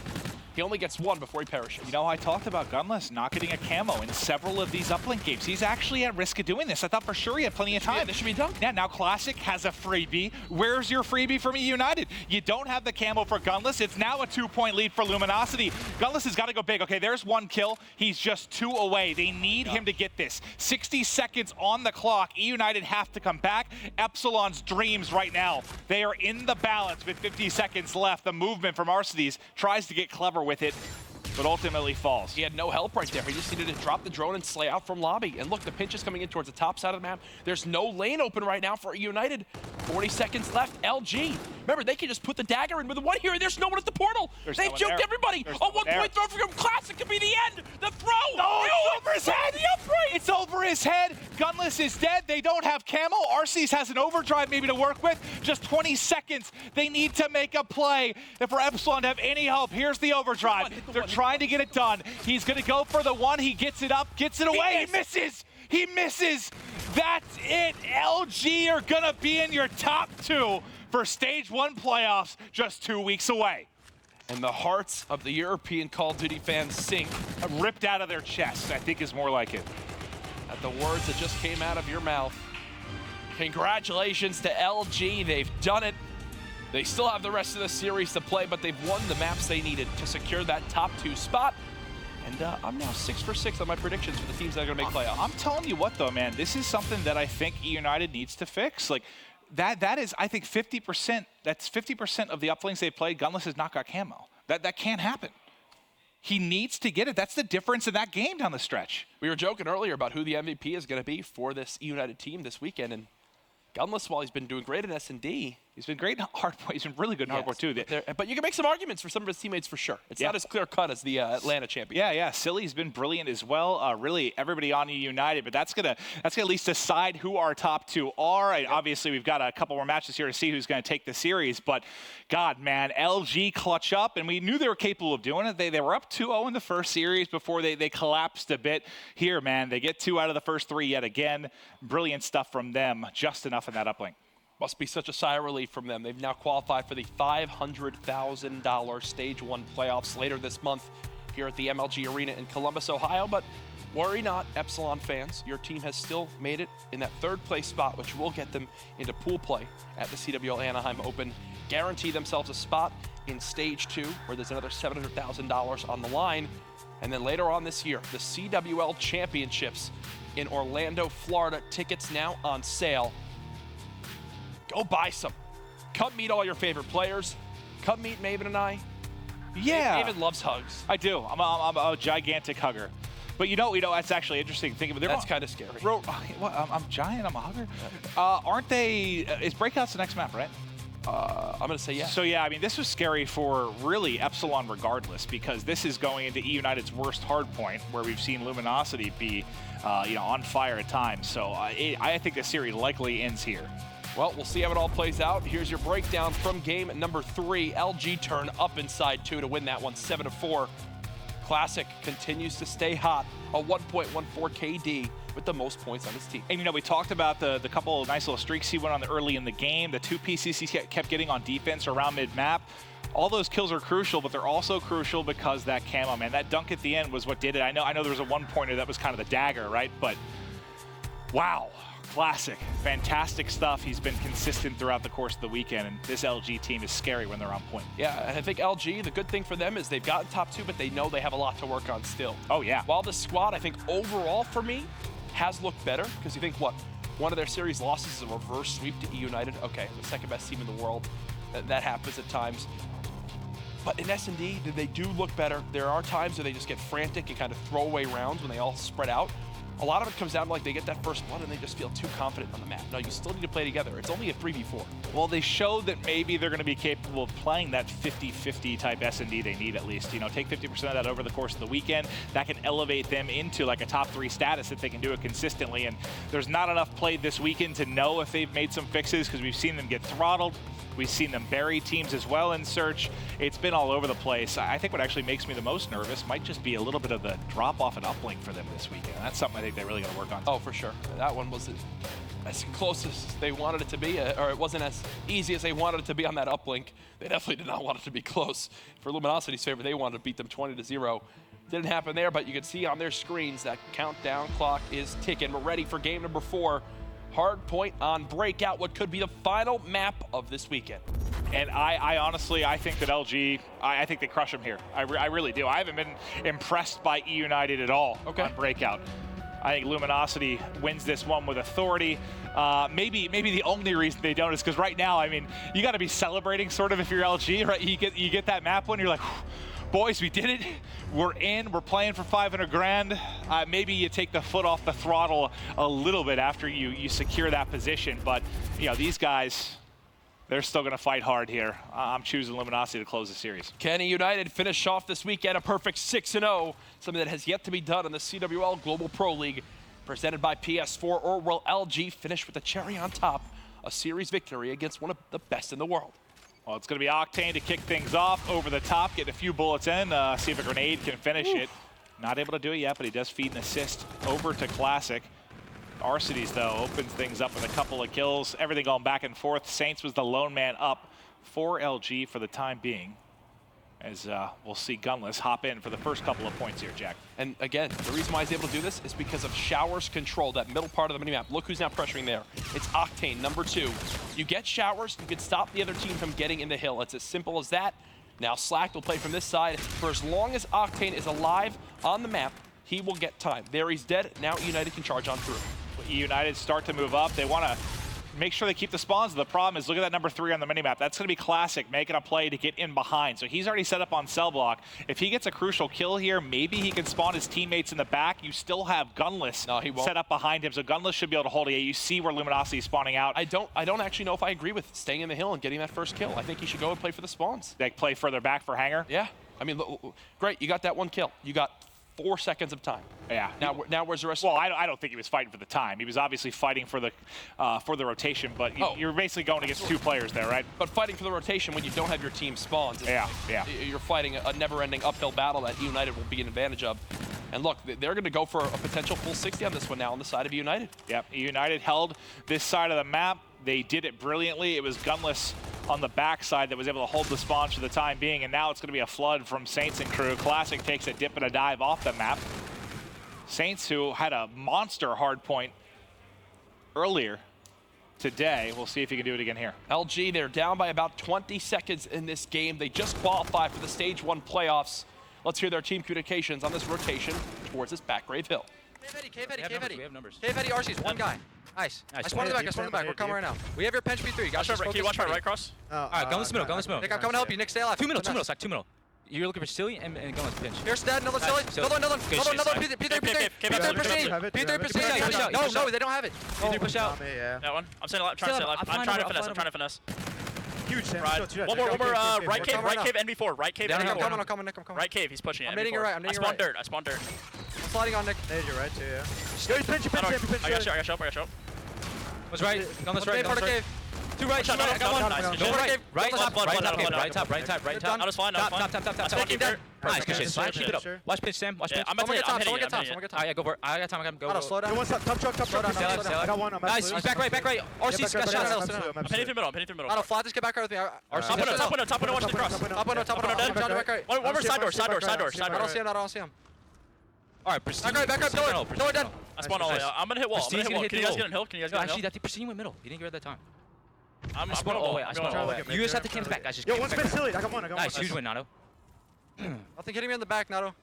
he only gets 1 before he perishes. You know, I talked about Gunless not getting a camo in several of these uplink games. He's actually at risk of doing this. I thought for sure he had plenty of time. Yeah, this should be done. Yeah, now Classic has a freebie. Where's your freebie from eUnited? You don't have the camo for Gunless. It's now a 2-point lead for Luminosity. Gunless has got to go big. Okay, there's 1 kill. He's just 2 away. They need him to get this. 60 seconds on the clock. eUnited have to come back. Epsilon's dreams right now. They are in the balance with 50 seconds left. The movement from Arcades tries to get clever with it, but ultimately falls. He had no help right there. He just needed to drop the drone and slay out from lobby. And look, the pinch is coming in towards the top side of the map. There's no lane open right now for eUnited. 40 seconds left. LG. Remember, they can just put the dagger in with the 1 here, and there's no one at the portal. They've juked everybody. A 1-point throw from Classic could be the end. The throw. No, it's over his head. It's over his head. Gunless is dead. They don't have camo. Arcades has an overdrive maybe to work with. Just 20 seconds. They need to make a play. And for Epsilon to have any help, here's the overdrive. They're trying to get it done. He's going to go for the 1. He gets it up, gets it away. He misses. He misses. That's it. LG are going to be in your top 2 for Stage 1 playoffs just 2 weeks away. And the hearts of the European Call of Duty fans sink. Ripped out of their chests, I think is more like it. At the words that just came out of your mouth. Congratulations to LG. They've done it. They still have the rest of the series to play, but they've won the maps they needed to secure that top 2 spot. And I'm now 6 for 6 on my predictions for the teams that are going to make playoffs. I'm telling you what, though, man, this is something that I think eUnited needs to fix. Like, that is, I think, 50%. That's 50% of the uplinks they played. Gunless has not got camo. That can't happen. He needs to get it. That's the difference in that game down the stretch. We were joking earlier about who the MVP is going to be for this eUnited team this weekend, and Gunless, while he's been doing great in S&D, he's been great in hardpoint. He's been really good in hardpoint, too. But you can make some arguments for some of his teammates for sure. It's not as clear-cut as the Atlanta champion. Yeah. Silly's been brilliant as well. Really, everybody on eUnited, but that's gonna at least decide who our top 2 are. Obviously, we've got a couple more matches here to see who's going to take the series, but God, man, LG clutch up, and we knew they were capable of doing it. They were up 2-0 in the first series before they collapsed a bit. Here, man, they get 2 out of the first 3 yet again. Brilliant stuff from them, just enough in that uplink. Must be such a sigh of relief from them. They've now qualified for the $500,000 Stage 1 playoffs later this month here at the MLG Arena in Columbus, Ohio. But worry not, Epsilon fans. Your team has still made it in that 3rd place spot, which will get them into pool play at the CWL Anaheim Open. Guarantee themselves a spot in Stage 2, where there's another $700,000 on the line. And then later on this year, the CWL Championships in Orlando, Florida. Tickets now on sale. Go buy some. Come meet all your favorite players. Come meet Maven and I. Yeah. Maven loves hugs. I do. I'm a gigantic hugger. But you know, that's actually interesting. Think of it. That's kind of scary. I'm giant. I'm a hugger. Aren't they? Is Breakout's the next map, right? I'm going to say yeah. So, yeah, I mean, this was scary for really Epsilon regardless, because this is going into eUnited's worst hard point, where we've seen Luminosity be, on fire at times. So I think the series likely ends here. Well, we'll see how it all plays out. Here's your breakdown from game number 3. LG turn up inside 2 to win that one 7-4. Classic continues to stay hot. A 1.14 KD with the most points on his team. And, we talked about the couple of nice little streaks he went on early in the game. The 2 PCs he kept getting on defense around mid-map. All those kills are crucial, but they're also crucial because that camo, man. That dunk at the end was what did it. I know there was a one-pointer that was kind of the dagger, right? But, wow. Classic. Fantastic stuff. He's been consistent throughout the course of the weekend, and this LG team is scary when they're on point. Yeah, and I think LG, the good thing for them is they've gotten top 2, but they know they have a lot to work on still. Oh, yeah. While the squad, I think, overall for me, has looked better, because you think, one of their series losses is a reverse sweep to eUnited. Okay, the 2nd best team in the world. That happens at times. But in S&D, they do look better. There are times where they just get frantic and kind of throw away rounds when they all spread out. A lot of it comes down to, they get that first blood and they just feel too confident on the map. No, you still need to play together. It's only a 3v4. Well, they showed that maybe they're going to be capable of playing that 50-50 type S&D they need at least. Take 50% of that over the course of the weekend. That can elevate them into like a top 3 status if they can do it consistently. And there's not enough played this weekend to know if they've made some fixes, because we've seen them get throttled. We've seen them bury teams as well in search. It's been all over the place. I think what actually makes me the most nervous might just be a little bit of the drop-off and uplink for them this weekend. That's something I think they really got to work on. Oh, for sure. That one was as close as they wanted it to be, or it wasn't as easy as they wanted it to be on that uplink. They definitely did not want it to be close. For Luminosity's favor, they wanted to beat them 20-0. Didn't happen there, but you can see on their screens that countdown clock is ticking. We're ready for game number 4. Hard point on Breakout, what could be the final map of this weekend. And I honestly, I think that LG, I think they crush them here. I really do. I haven't been impressed by eUnited at all on Breakout. I think Luminosity wins this one with authority. Maybe the only reason they don't is because right now, I mean, you got to be celebrating sort of if you're LG, right? You get that map win, you're like, boys, we did it. We're in. We're playing for 500 grand. Maybe you take the foot off the throttle a little bit after you secure that position. But these guys, they're still going to fight hard here. I'm choosing Luminosity to close the series. Can eUnited finish off this weekend a perfect 6-0? Something that has yet to be done in the CWL Global Pro League, presented by PS4. Or will LG finish with the cherry on top, a series victory against one of the best in the world? Well, it's going to be Octane to kick things off over the top, get a few bullets in, see if a grenade can finish it. Not able to do it yet, but he does feed an assist over to Classic. Arcides, though, opens things up with a couple of kills. Everything going back and forth. Saints was the lone man up for LG for the time being. as we'll see Gunless hop in for the first couple of points here, Jack. And again, the reason why he's able to do this is because of Showers' control, that middle part of the minimap. Look who's now pressuring there. It's Octane, number 2. You get Showers, you can stop the other team from getting in the hill. It's as simple as that. Now Slack will play from this side. For as long as Octane is alive on the map, he will get time. There he's dead. Now eUnited can charge on through. eUnited start to move up. They want to make sure they keep the spawns. The problem is, look at that number 3 on the minimap. That's going to be Classic making a play to get in behind. So he's already set up on cell block. If he gets a crucial kill here, maybe he can spawn his teammates in the back. You still have Gunless set up behind him, so Gunless should be able to hold it. You see where Luminosity is spawning out. I don't actually know if I agree with staying in the hill and getting that first kill. I think he should go and play for the spawns. They play further back for Hanger? Yeah. I mean, look, great, you got that one kill. You got 4 seconds of time. Yeah. Now where's the rest? Well, I don't think he was fighting for the time. He was obviously fighting for the rotation, but you're basically going against 2 players there, right? But fighting for the rotation when you don't have your team spawns. Yeah. You're fighting a never-ending uphill battle that eUnited will be an advantage of. And look, they're going to go for a potential full 60 on this one now on the side of eUnited. Yep, eUnited held this side of the map. They did it brilliantly. It was Gunless on the backside that was able to hold the spawns for the time being, and now it's going to be a flood from Saints and crew. Classic takes a dip and a dive off the map. Saints, who had a monster hard point earlier today, we'll see if he can do it again here. LG, they're down by about 20 seconds in this game. They just qualified for the Stage 1 playoffs. Let's hear their team communications on this rotation towards this back Grave Hill. Cave Eddie. We have numbers. Cave Eddie, RC's one guy. Nice. I spawned in the back, We're coming right now. We have your pinch P3. You guys Can you watch my right cross? Alright, go in this middle, Nick, I'm coming to help you. Nick, stay alive. 2 middle, Sack, 2 middle. You're looking for Silly and go on pinch. Here's dead, another Silly. Another P3. No, they don't have it. P3 push out. That one. I'm trying to finesse. Huge, Sam. One more, right cave, NV4, right cave, I'm coming. Right cave, he's pushing it. I'm hitting your right, I spawned dirt. I'm sliding on Nick. There's your right too, yeah. Go, he's pinch. I got shot. Was right. Gun this right. Cave. 2 right, shot. I got one. Nice. Go Right top. I was fine. Top. Nice, good shit. Keep it up. Watch pitch, Sam. Watch pitch. I'm hitting top. Alright, go for it. I got time. Go. Slow down. Top truck. I got one. Nice. Back right. RC's got shots. I'm Penny through middle. Auto, fly, just get back right with me. Top window, watch the cross. Top window. One more side door. I don't see him. Alright, Prestige. Back up. Go dead. I spawned all. I'm gonna hit wall. Can you guys get in hill? Actually, that Prestige went middle. He didn't get rid of that time. I spawned all the way. You guys have to camp back, guys. Yo, one's been silly. I got one. Nice, huge win, Nato. Nothing hitting me in the back, Nato. I'm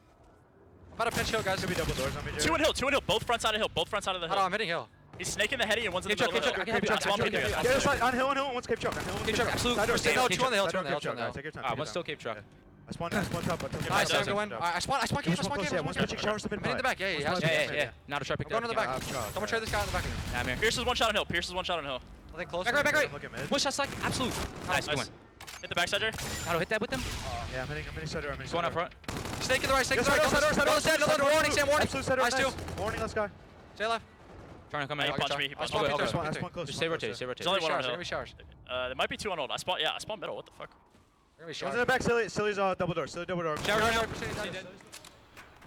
about to pinch hill, guys. Could be double doors on me. 2 in hill. Both front side of the hill. I'm hitting hill. He's snaking the heady and one's in the middle of the hill. Yeah, that's right. On hill. One's cave truck. Absolutely. No, 2 on the hill. Take your time. One's still cave truck. I spawned top. Nice, I'm going. I spawn cave. One's pitching showers to bin. I'm in the back. Yeah. Now to try pick Go into the back. Come and try this guy in the back. I'm here. Pierce is one shot on hill. I think close. Back right. One shot slack. Absolute. Nice. Hit the backside there. How to hit that with them? Yeah, I'm hitting center. Going up front. Snake in the right. Another warning, Sam. Warning. Nice two. Warning, let's go. Stay alive. Trying to come in. He punched me. I spawned close. Stay rotated. There's only one on hill. There might be 2 on old. I spawned middle. What the fuck? One's in the back. Silly's double door.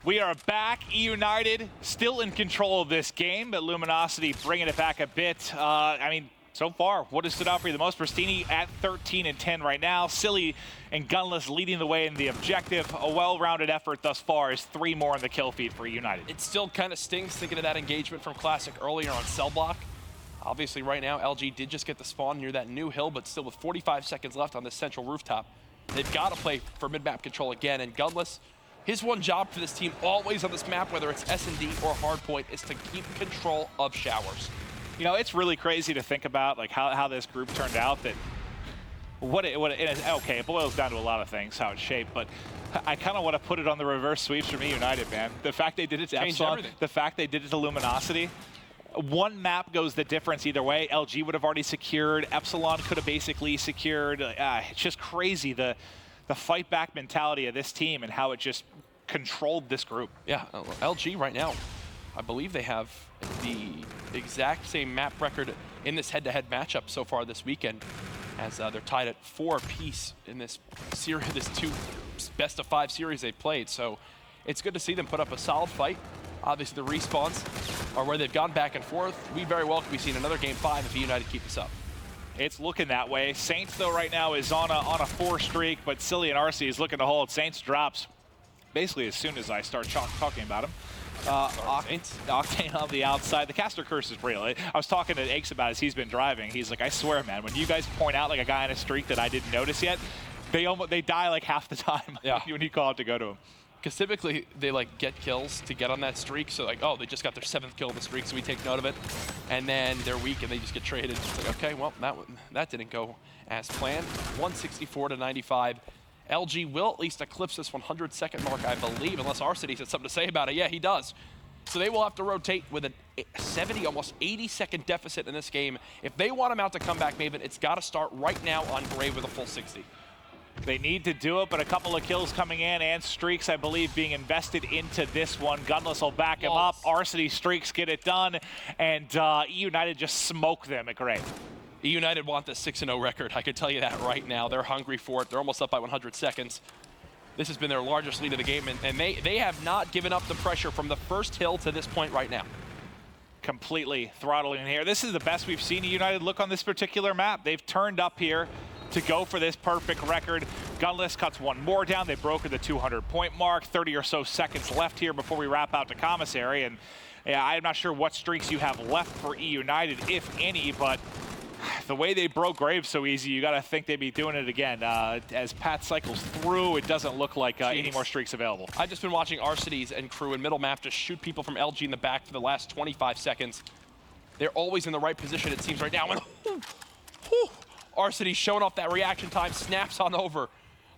We are back. eUnited still in control of this game, but Luminosity bringing it back a bit. So far, what has stood out for you the most? Pristini at 13 and 10 right now. Silly and Gunless leading the way in the objective. A well-rounded effort thus far is 3 more in the kill feed for eUnited. It still kind of stings thinking of that engagement from Classic earlier on cell block. Obviously, right now, LG did just get the spawn near that new hill, but still with 45 seconds left on this central rooftop, they've got to play for mid-map control again. And Gunless, his one job for this team always on this map, whether it's S&D or hardpoint, is to keep control of showers. You know, it's really crazy to think about like how this group turned out. That it boils down to a lot of things, how it's shaped, but I kind of want to put it on the reverse sweeps from eUnited, man. The fact they did it to Epsilon, the fact they did it to Luminosity. One map goes the difference either way. LG would have already secured. Epsilon could have basically secured. It's just crazy, the fight back mentality of this team and how it just controlled this group. Yeah, LG right now, I believe they have the exact same map record in this head-to-head matchup so far this weekend, as they're tied at 4 apiece in this series, this 2 best-of-5 series they've played. So it's good to see them put up a solid fight. Obviously, the respawns are where they've gone back and forth. We very well could be seeing another Game 5 if eUnited keep this up. It's looking that way. Saints, though, right now is on a 4 streak, but Silly and RC is looking to hold. Saints drops basically as soon as I start talking about him. Octane on the outside. The caster curse is real. I was talking to Aches about it as he's been driving. He's like, I swear, man, when you guys point out like a guy on a streak that I didn't notice yet, they die like half the time when you call it to go to him. Because typically they like get kills to get on that streak. So like, oh, they just got their 7th kill of the streak, so we take note of it. And then they're weak and they just get traded. It's like, okay, well, that didn't go as planned. 164 to 95. LG will at least eclipse this 100-second mark, I believe, unless Arcity has something to say about it. Yeah, he does. So they will have to rotate with a 70, almost 80-second deficit in this game. If they want him out to come back, Maven, it's got to start right now on Grave with a full 60. They need to do it, but a couple of kills coming in and streaks, I believe, being invested into this one. Gunless will back him up. Arcity streaks get it done, and eUnited just smoke them at Grave. eUnited want the 6-0 record. I can tell you that right now. They're hungry for it. They're almost up by 100 seconds. This has been their largest lead of the game, and they have not given up the pressure from the first hill to this point right now. Completely throttling here. This is the best we've seen eUnited look on this particular map. They've turned up here to go for this perfect record. Gunless cuts one more down. They've broken the 200-point mark. 30 or so seconds left here before we wrap out the commissary. And yeah, I'm not sure what streaks you have left for eUnited, if any, but the way they broke Graves so easy, you got to think they'd be doing it again. As Pat cycles through, it doesn't look like any more streaks available. I've just been watching Arcities and crew in middle map just shoot people from LG in the back for the last 25 seconds. They're always in the right position, it seems, right now. Arcity showing off that reaction time, snaps on over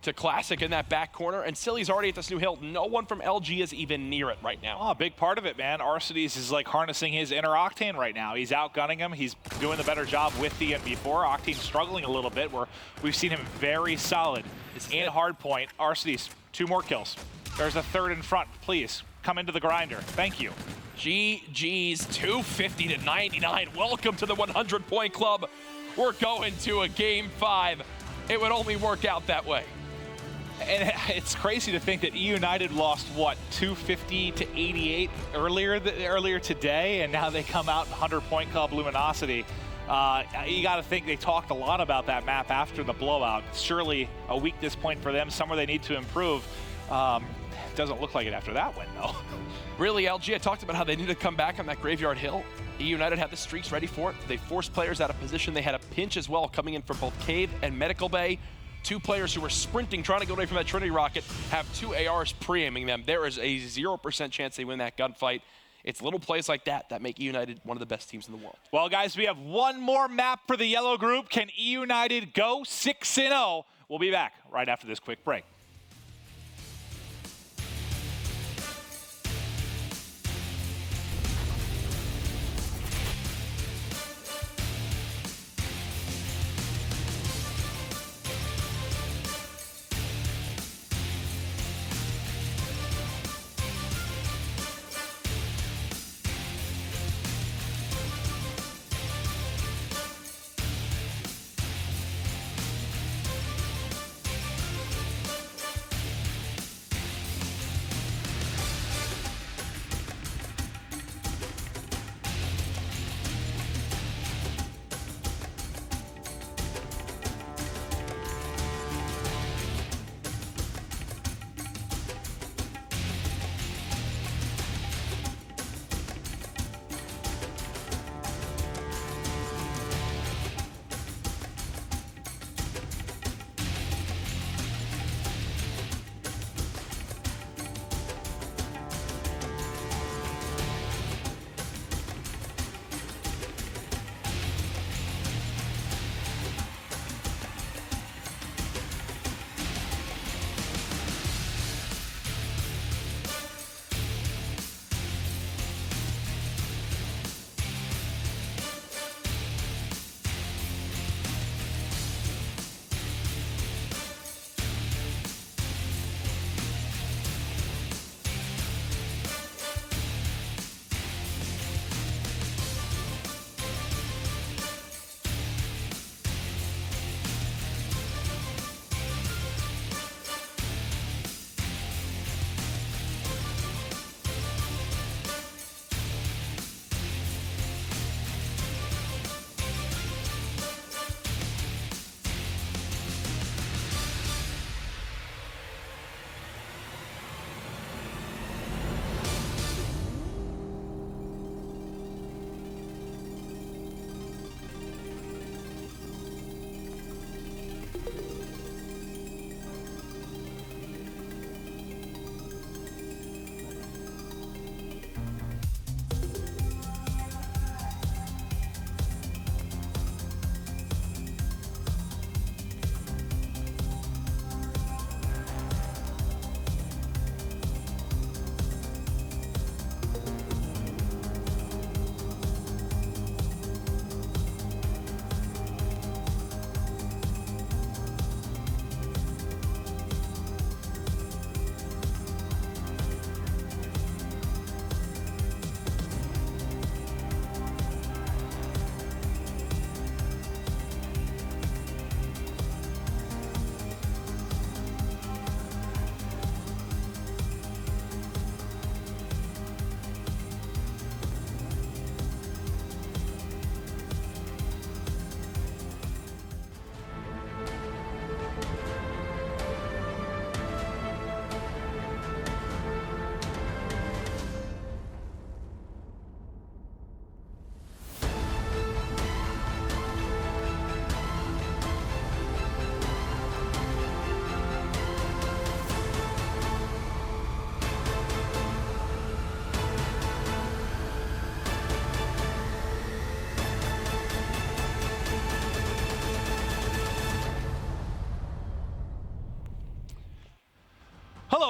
to Classic in that back corner, and Silly's already at this new hill. No one from LG is even near it right now. Oh, a big part of it, man. Arcities is like harnessing his inner Octane right now. He's outgunning him. He's doing the better job with the M4. Octane's struggling a little bit, where we've seen him very solid in hardpoint. Arcities, 2 more kills. There's a 3rd in front. Please, come into the grinder. Thank you. GG's 250 to 99. Welcome to the 100-point club. We're going to a game 5. It would only work out that way. And it's crazy to think that eUnited lost, what, 250 to 88 earlier today, and now they come out 100-point club Luminosity. You got to think they talked a lot about that map after the blowout. Surely a weakness point for them, somewhere they need to improve. Doesn't look like it after that win, though. Really, LG, I talked about how they need to come back on that Graveyard Hill. eUnited had the streaks ready for it. They forced players out of position. They had a pinch as well coming in for both Cave and Medical Bay. 2 players who were sprinting, trying to get away from that Trinity rocket, have 2 ARs pre-aiming them. There is a 0% chance they win that gunfight. It's little plays like that that make eUnited one of the best teams in the world. Well, guys, we have one more map for the yellow group. Can eUnited go 6-0? We'll be back right after this quick break.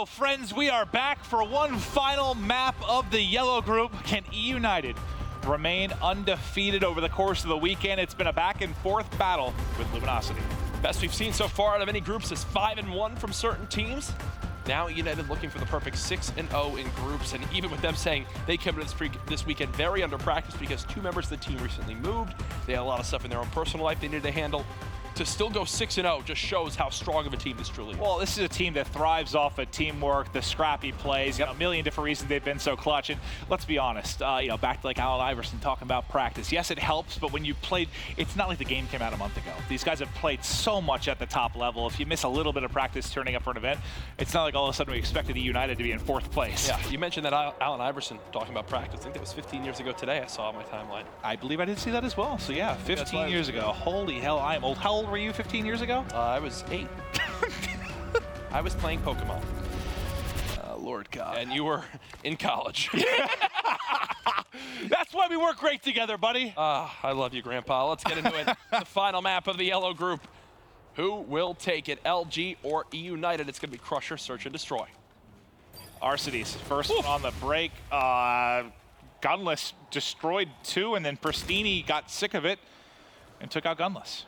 go, friends. We are back for one final map of the yellow group. Can eUnited remain undefeated over the course of the weekend? It's been a back-and-forth battle with Luminosity. Best we've seen so far out of any groups is 5-1 from certain teams. Now eUnited looking for the perfect 6-0 in groups, and even with them saying they came into this weekend very under practice because 2 members of the team recently moved. They had a lot of stuff in their own personal life they needed to handle. To still go 6-0 just shows how strong of a team this truly is. Well, this is a team that thrives off of teamwork, the scrappy plays, a million different reasons they've been so clutch. And let's be honest, back to like Allen Iverson talking about practice. Yes, it helps, but when you played, it's not like the game came out a month ago. These guys have played so much at the top level. If you miss a little bit of practice turning up for an event, it's not like all of a sudden we expected eUnited to be in 4th place. Yeah, you mentioned that Allen Iverson talking about practice. I think that was 15 years ago today I saw on my timeline. I believe I did see that as well. So yeah, 15 years ago. Holy hell, I am old. How old were you 15 years ago? I was 8. I was playing Pokemon. Lord God. And you were in college. That's why we work great together, buddy. I love you, Grandpa. Let's get into it. The final map of the yellow group. Who will take it, LG or eUnited? It's going to be Crusher, Search and Destroy. Arcides, first one on the break. Gunless destroyed 2, and then Pristini got sick of it and took out Gunless.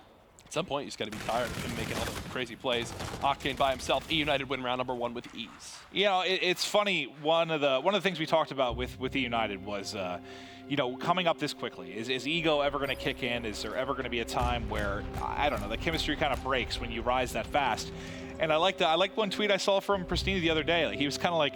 At some point, you just got to be tired of him making all the crazy plays. Octane by himself. eUnited win round number 1 with ease. You know, it's funny. One of the things we talked about with eUnited was, coming up this quickly. Is ego ever going to kick in? Is there ever going to be a time where, I don't know, the chemistry kind of breaks when you rise that fast? And I liked one tweet I saw from Pristini the other day. Like, he was kind of like,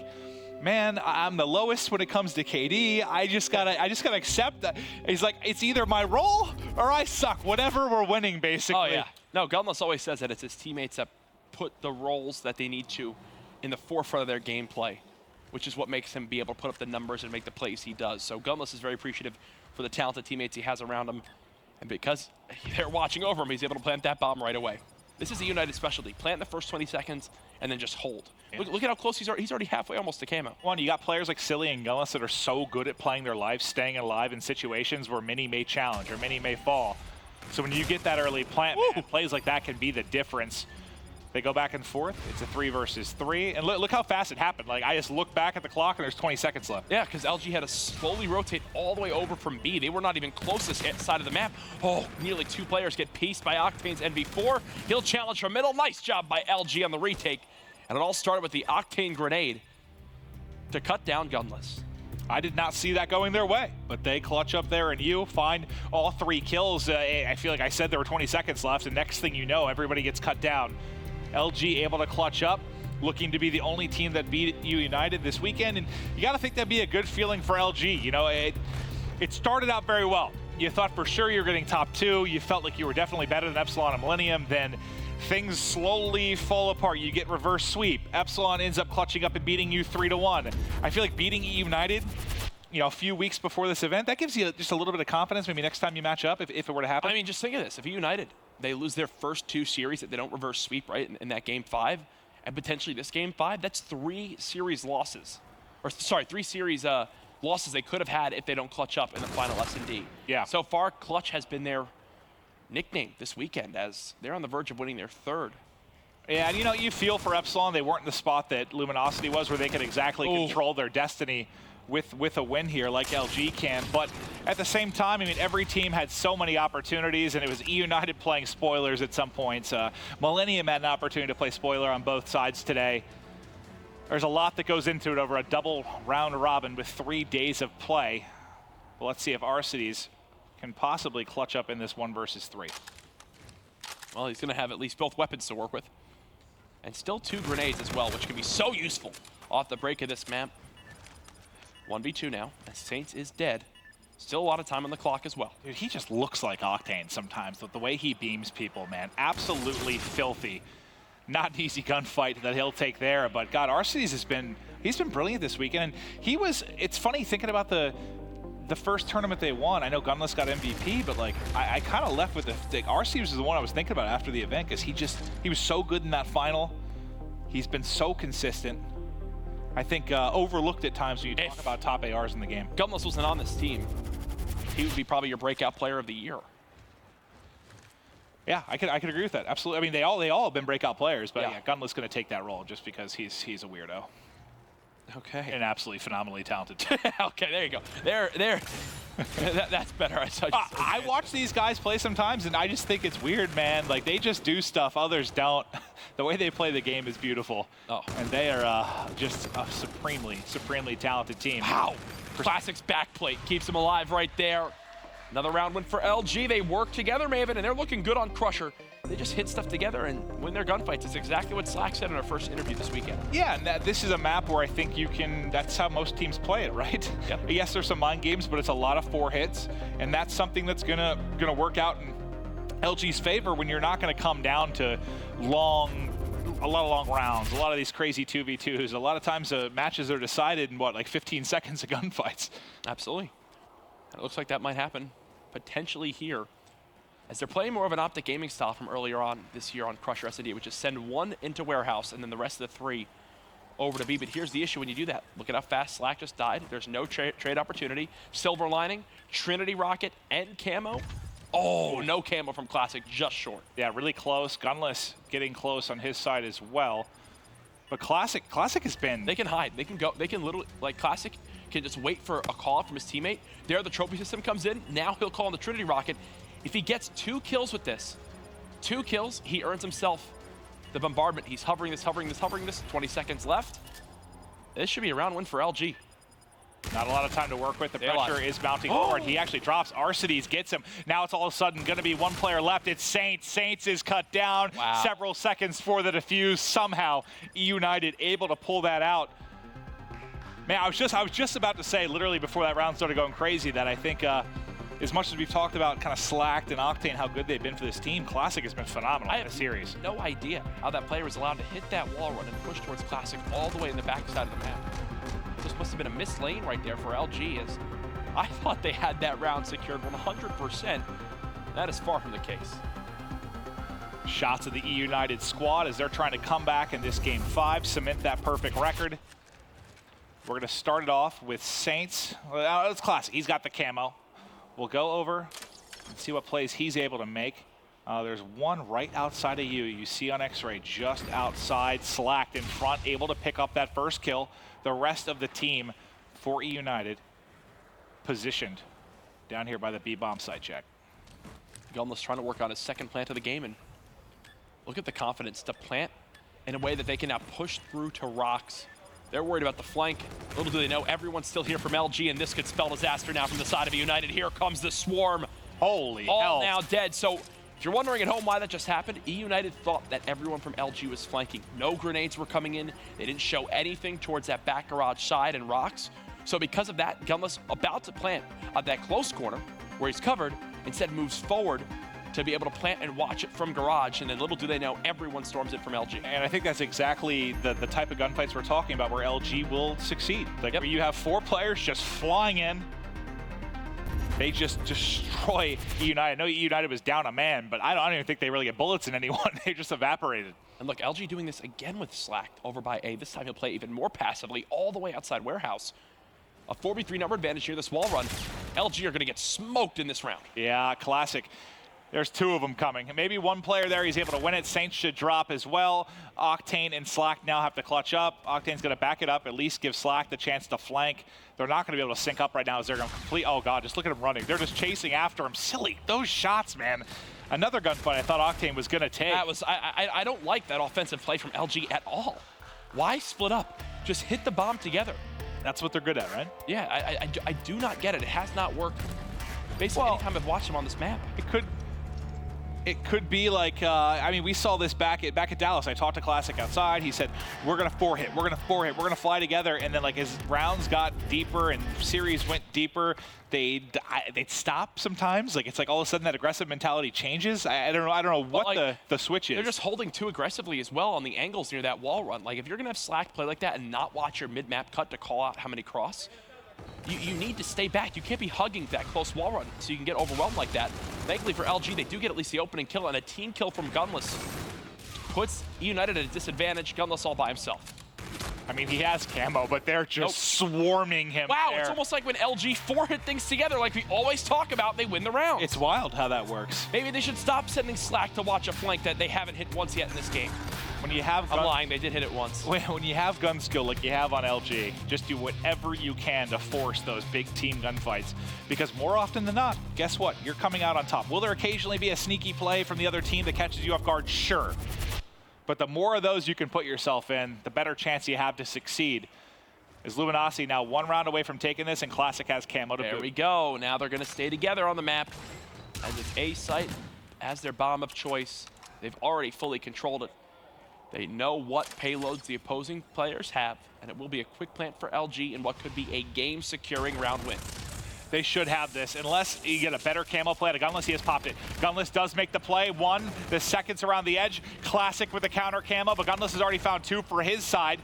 man, I'm the lowest when it comes to KD. I just gotta accept that. He's like, it's either my role or I suck. Whatever, we're winning, basically. Oh yeah. No, Gunless always says that it's his teammates that put the roles that they need to in the forefront of their gameplay, which is what makes him be able to put up the numbers and make the plays he does. So Gunless is very appreciative for the talented teammates he has around him, and because they're watching over him, he's able to plant that bomb right away. This is a eUnited specialty. Plant the first 20 seconds and then just hold. Yeah. Look at how close he's already halfway almost to camo. You got players like Silly and Gunless that are so good at playing their life, staying alive in situations where many may challenge or many may fall. So when you get that early plant, man, plays like that can be the difference. They go back and forth. It's a 3 versus 3. And look how fast it happened. Like, I just look back at the clock and there's 20 seconds left. Yeah, because LG had to slowly rotate all the way over from B. They were not even closest side of the map. Oh, nearly 2 players get pieced by Octane's NV4. He'll challenge from middle. Nice job by LG on the retake. And it all started with the Octane grenade to cut down Gunless. I did not see that going their way, but they clutch up there and you find all 3 kills. I feel like I said there were 20 seconds left, and next thing you know, everybody gets cut down. LG able to clutch up, looking to be the only team that beat eUnited this weekend, and you got to think that'd be a good feeling for LG. You know, it started out very well. You thought for sure you were getting top 2. You felt like you were definitely better than Epsilon and Millennium. Then things slowly fall apart. You get reverse sweep. Epsilon ends up clutching up and beating you 3-1. I feel like beating eUnited, a few weeks before this event, that gives you just a little bit of confidence maybe next time you match up if it were to happen. I mean, just think of this. If eUnited, they lose their first 2 series that they don't reverse sweep, right, in that game 5, and potentially this game 5, that's 3 series losses. Or, sorry, 3 series losses they could have had if they don't clutch up in the final S&D. Yeah. So far, clutch has been their nickname this weekend as they're on the verge of winning their 3rd. Yeah, and you feel for Epsilon, they weren't in the spot that Luminosity was where they could exactly control their destiny with a win here like LG can. But at the same time, I mean, every team had so many opportunities, and it was eUnited playing spoilers at some points. Millennium had an opportunity to play spoiler on both sides today. There's a lot that goes into it over a double round robin with 3 days of play. Well, let's see if Arcides can possibly clutch up in this 1 versus 3. Well, he's going to have at least both weapons to work with. And still 2 grenades as well, which can be so useful off the break of this map. 1v2 now, as Saints is dead. Still a lot of time on the clock as well. Dude, he just looks like Octane sometimes. The way he beams people, man, absolutely filthy. Not an easy gunfight that he'll take there, but God, Arcides he's been brilliant this weekend. And it's funny thinking about the first tournament they won. I know Gunless got MVP, but like I kind of left with Arcides was the one I was thinking about after the event because he was so good in that final. He's been so consistent. I think overlooked at times when you talk about top ARs in the game. Gunless wasn't on this team, he would be probably your breakout player of the year. Yeah, I could agree with that. Absolutely. I mean, they all have been breakout players, but Yeah. yeah, Gunless going to take that role just because he's a weirdo. Okay. And absolutely phenomenally talented. Okay, there you go. There. That's better. I watch these guys play sometimes, and I just think it's weird, man. Like, they just do stuff others don't. The way they play the game is beautiful. Oh. And they are just a supremely talented team. Wow. Classic's backplate keeps him alive right there. Another round win for LG. They work together, Maven, and they're looking good on Crusher. They just hit stuff together and win their gunfights. It's exactly what Slack said in our first interview this weekend. Yeah, and this is a map where I think that's how most teams play it, right? Yep. Yes, there's some mind games, but it's a lot of 4 hits, and that's something that's gonna work out in LG's favor when you're not gonna come down to a lot of long rounds, a lot of these crazy 2v2s. A lot of times matches are decided in, like 15 seconds of gunfights. Absolutely. It looks like that might happen potentially here, as they're playing more of an Optic gaming style from earlier on this year on Crusher S&D, which is send 1 into Warehouse and then the rest of the 3 over to B. But here's the issue when you do that. Look at how fast Slack just died. There's no trade opportunity. Silver Lining, Trinity Rocket, and Camo. Oh, no Camo from Classic, just short. Yeah, really close. Gunless getting close on his side as well. But Classic has been... They can hide. They can go. They can literally, like Classic can just wait for a call from his teammate. There the trophy system comes in. Now he'll call on the Trinity Rocket. If he gets 2 kills with this, 2 kills, he earns himself the bombardment. He's hovering this. 20 seconds left. This should be a round win for LG. Not a lot of time to work with. The pressure is mounting forward. He actually drops. Arcides gets him. Now it's all of a sudden going to be 1 player left. It's Saints. Saints is cut down. Wow. Several seconds for the defuse. Somehow, eUnited able to pull that out. Man, I was just about to say, literally before that round started going crazy, that I think as much as we've talked about kind of Slacked and Octane, how good they've been for this team, Classic has been phenomenal in the series. No idea how that player was allowed to hit that wall run and push towards Classic all the way in the backside of the map. This must have been a missed lane right there for LG, as I thought they had that round secured 100%. That is far from the case. Shots of the eUnited squad as they're trying to come back in this game 5, cement that perfect record. We're going to start it off with Saints. Well, it's Classic. He's got the camo. We'll go over and see what plays he's able to make. There's one right outside of you. You see on X-ray just outside, Slacked in front, able to pick up that first kill. The rest of the team for eUnited positioned down here by the B-bomb site check. Gunless trying to work on his second plant of the game, and look at the confidence to plant in a way that they can now push through to rocks. They're worried about the flank. Little do they know, everyone's still here from LG, and this could spell disaster now from the side of eUnited. Here comes the swarm. Holy hell. All now dead. So if you're wondering at home why that just happened, eUnited thought that everyone from LG was flanking. No grenades were coming in. They didn't show anything towards that back garage side and rocks. So because of that, Gunless about to plant at that close corner where he's covered, instead moves forward to be able to plant and watch it from garage, and then little do they know, everyone storms it from LG. And I think that's exactly the type of gunfights we're talking about where LG will succeed. Like where you have 4 players just flying in. They just destroy eUnited. I know eUnited was down a man, but I don't even think they really get bullets in anyone. They just evaporated. And look, LG doing this again with Slacked over by A. This time he'll play even more passively all the way outside Warehouse. A 4v3 number advantage here, this wall run. LG are going to get smoked in this round. Yeah, Classic. There's 2 of them coming. Maybe 1 player there, he's able to win it. Saints should drop as well. Octane and Slack now have to clutch up. Octane's going to back it up, at least give Slack the chance to flank. They're not going to be able to sync up right now as they're going to complete. Oh, God, just look at him running. They're just chasing after him. Silly. Those shots, man. Another gunfight I thought Octane was going to take. That was, I don't like that offensive play from LG at all. Why split up? Just hit the bomb together. That's what they're good at, right? Yeah, I do not get it. It has not worked. Basically, anytime I've watched him on this map. It could be like, I mean, we saw this back at Dallas. I talked to Classic outside. He said, we're going to 4-hit. We're going to 4-hit. We're going to fly together. And then, like, as rounds got deeper and series went deeper, they'd stop sometimes. Like, it's like all of a sudden that aggressive mentality changes. I don't know what like, the switch is. They're just holding too aggressively as well on the angles near that wall run. Like, if you're going to have Slack play like that and not watch your mid-map cut to call out how many cross, you need to stay back. You can't be hugging that close wall run so you can get overwhelmed like that. Thankfully for LG, they do get at least the opening kill, and a team kill from Gunless puts eUnited at a disadvantage. Gunless all by himself. I mean, he has camo, but they're just swarming him. Wow, there. it's almost like when LG 4-hit things together, like we always talk about, they win the round. It's wild how that works. Maybe they should stop sending Slack to watch a flank that they haven't hit once yet in this game. When you have I'm lying, they did hit it once. When you have gun skill like you have on LG, just do whatever you can to force those big team gunfights. Because more often than not, guess what? You're coming out on top. Will there occasionally be a sneaky play from the other team that catches you off guard? Sure. But the more of those you can put yourself in, the better chance you have to succeed. Is Luminosity now 1 round away from taking this, and Classic has camo to boot. There we go. Now they're going to stay together on the map. As it's A site as their bomb of choice. They've already fully controlled it. They know what payloads the opposing players have, and it will be a quick plant for LG in what could be a game-securing round win. They should have this, unless you get a better camo play. Gunless, he has popped it. Gunless does make the play. 1, the seconds around the edge. Classic with the counter camo, but Gunless has already found 2 for his side.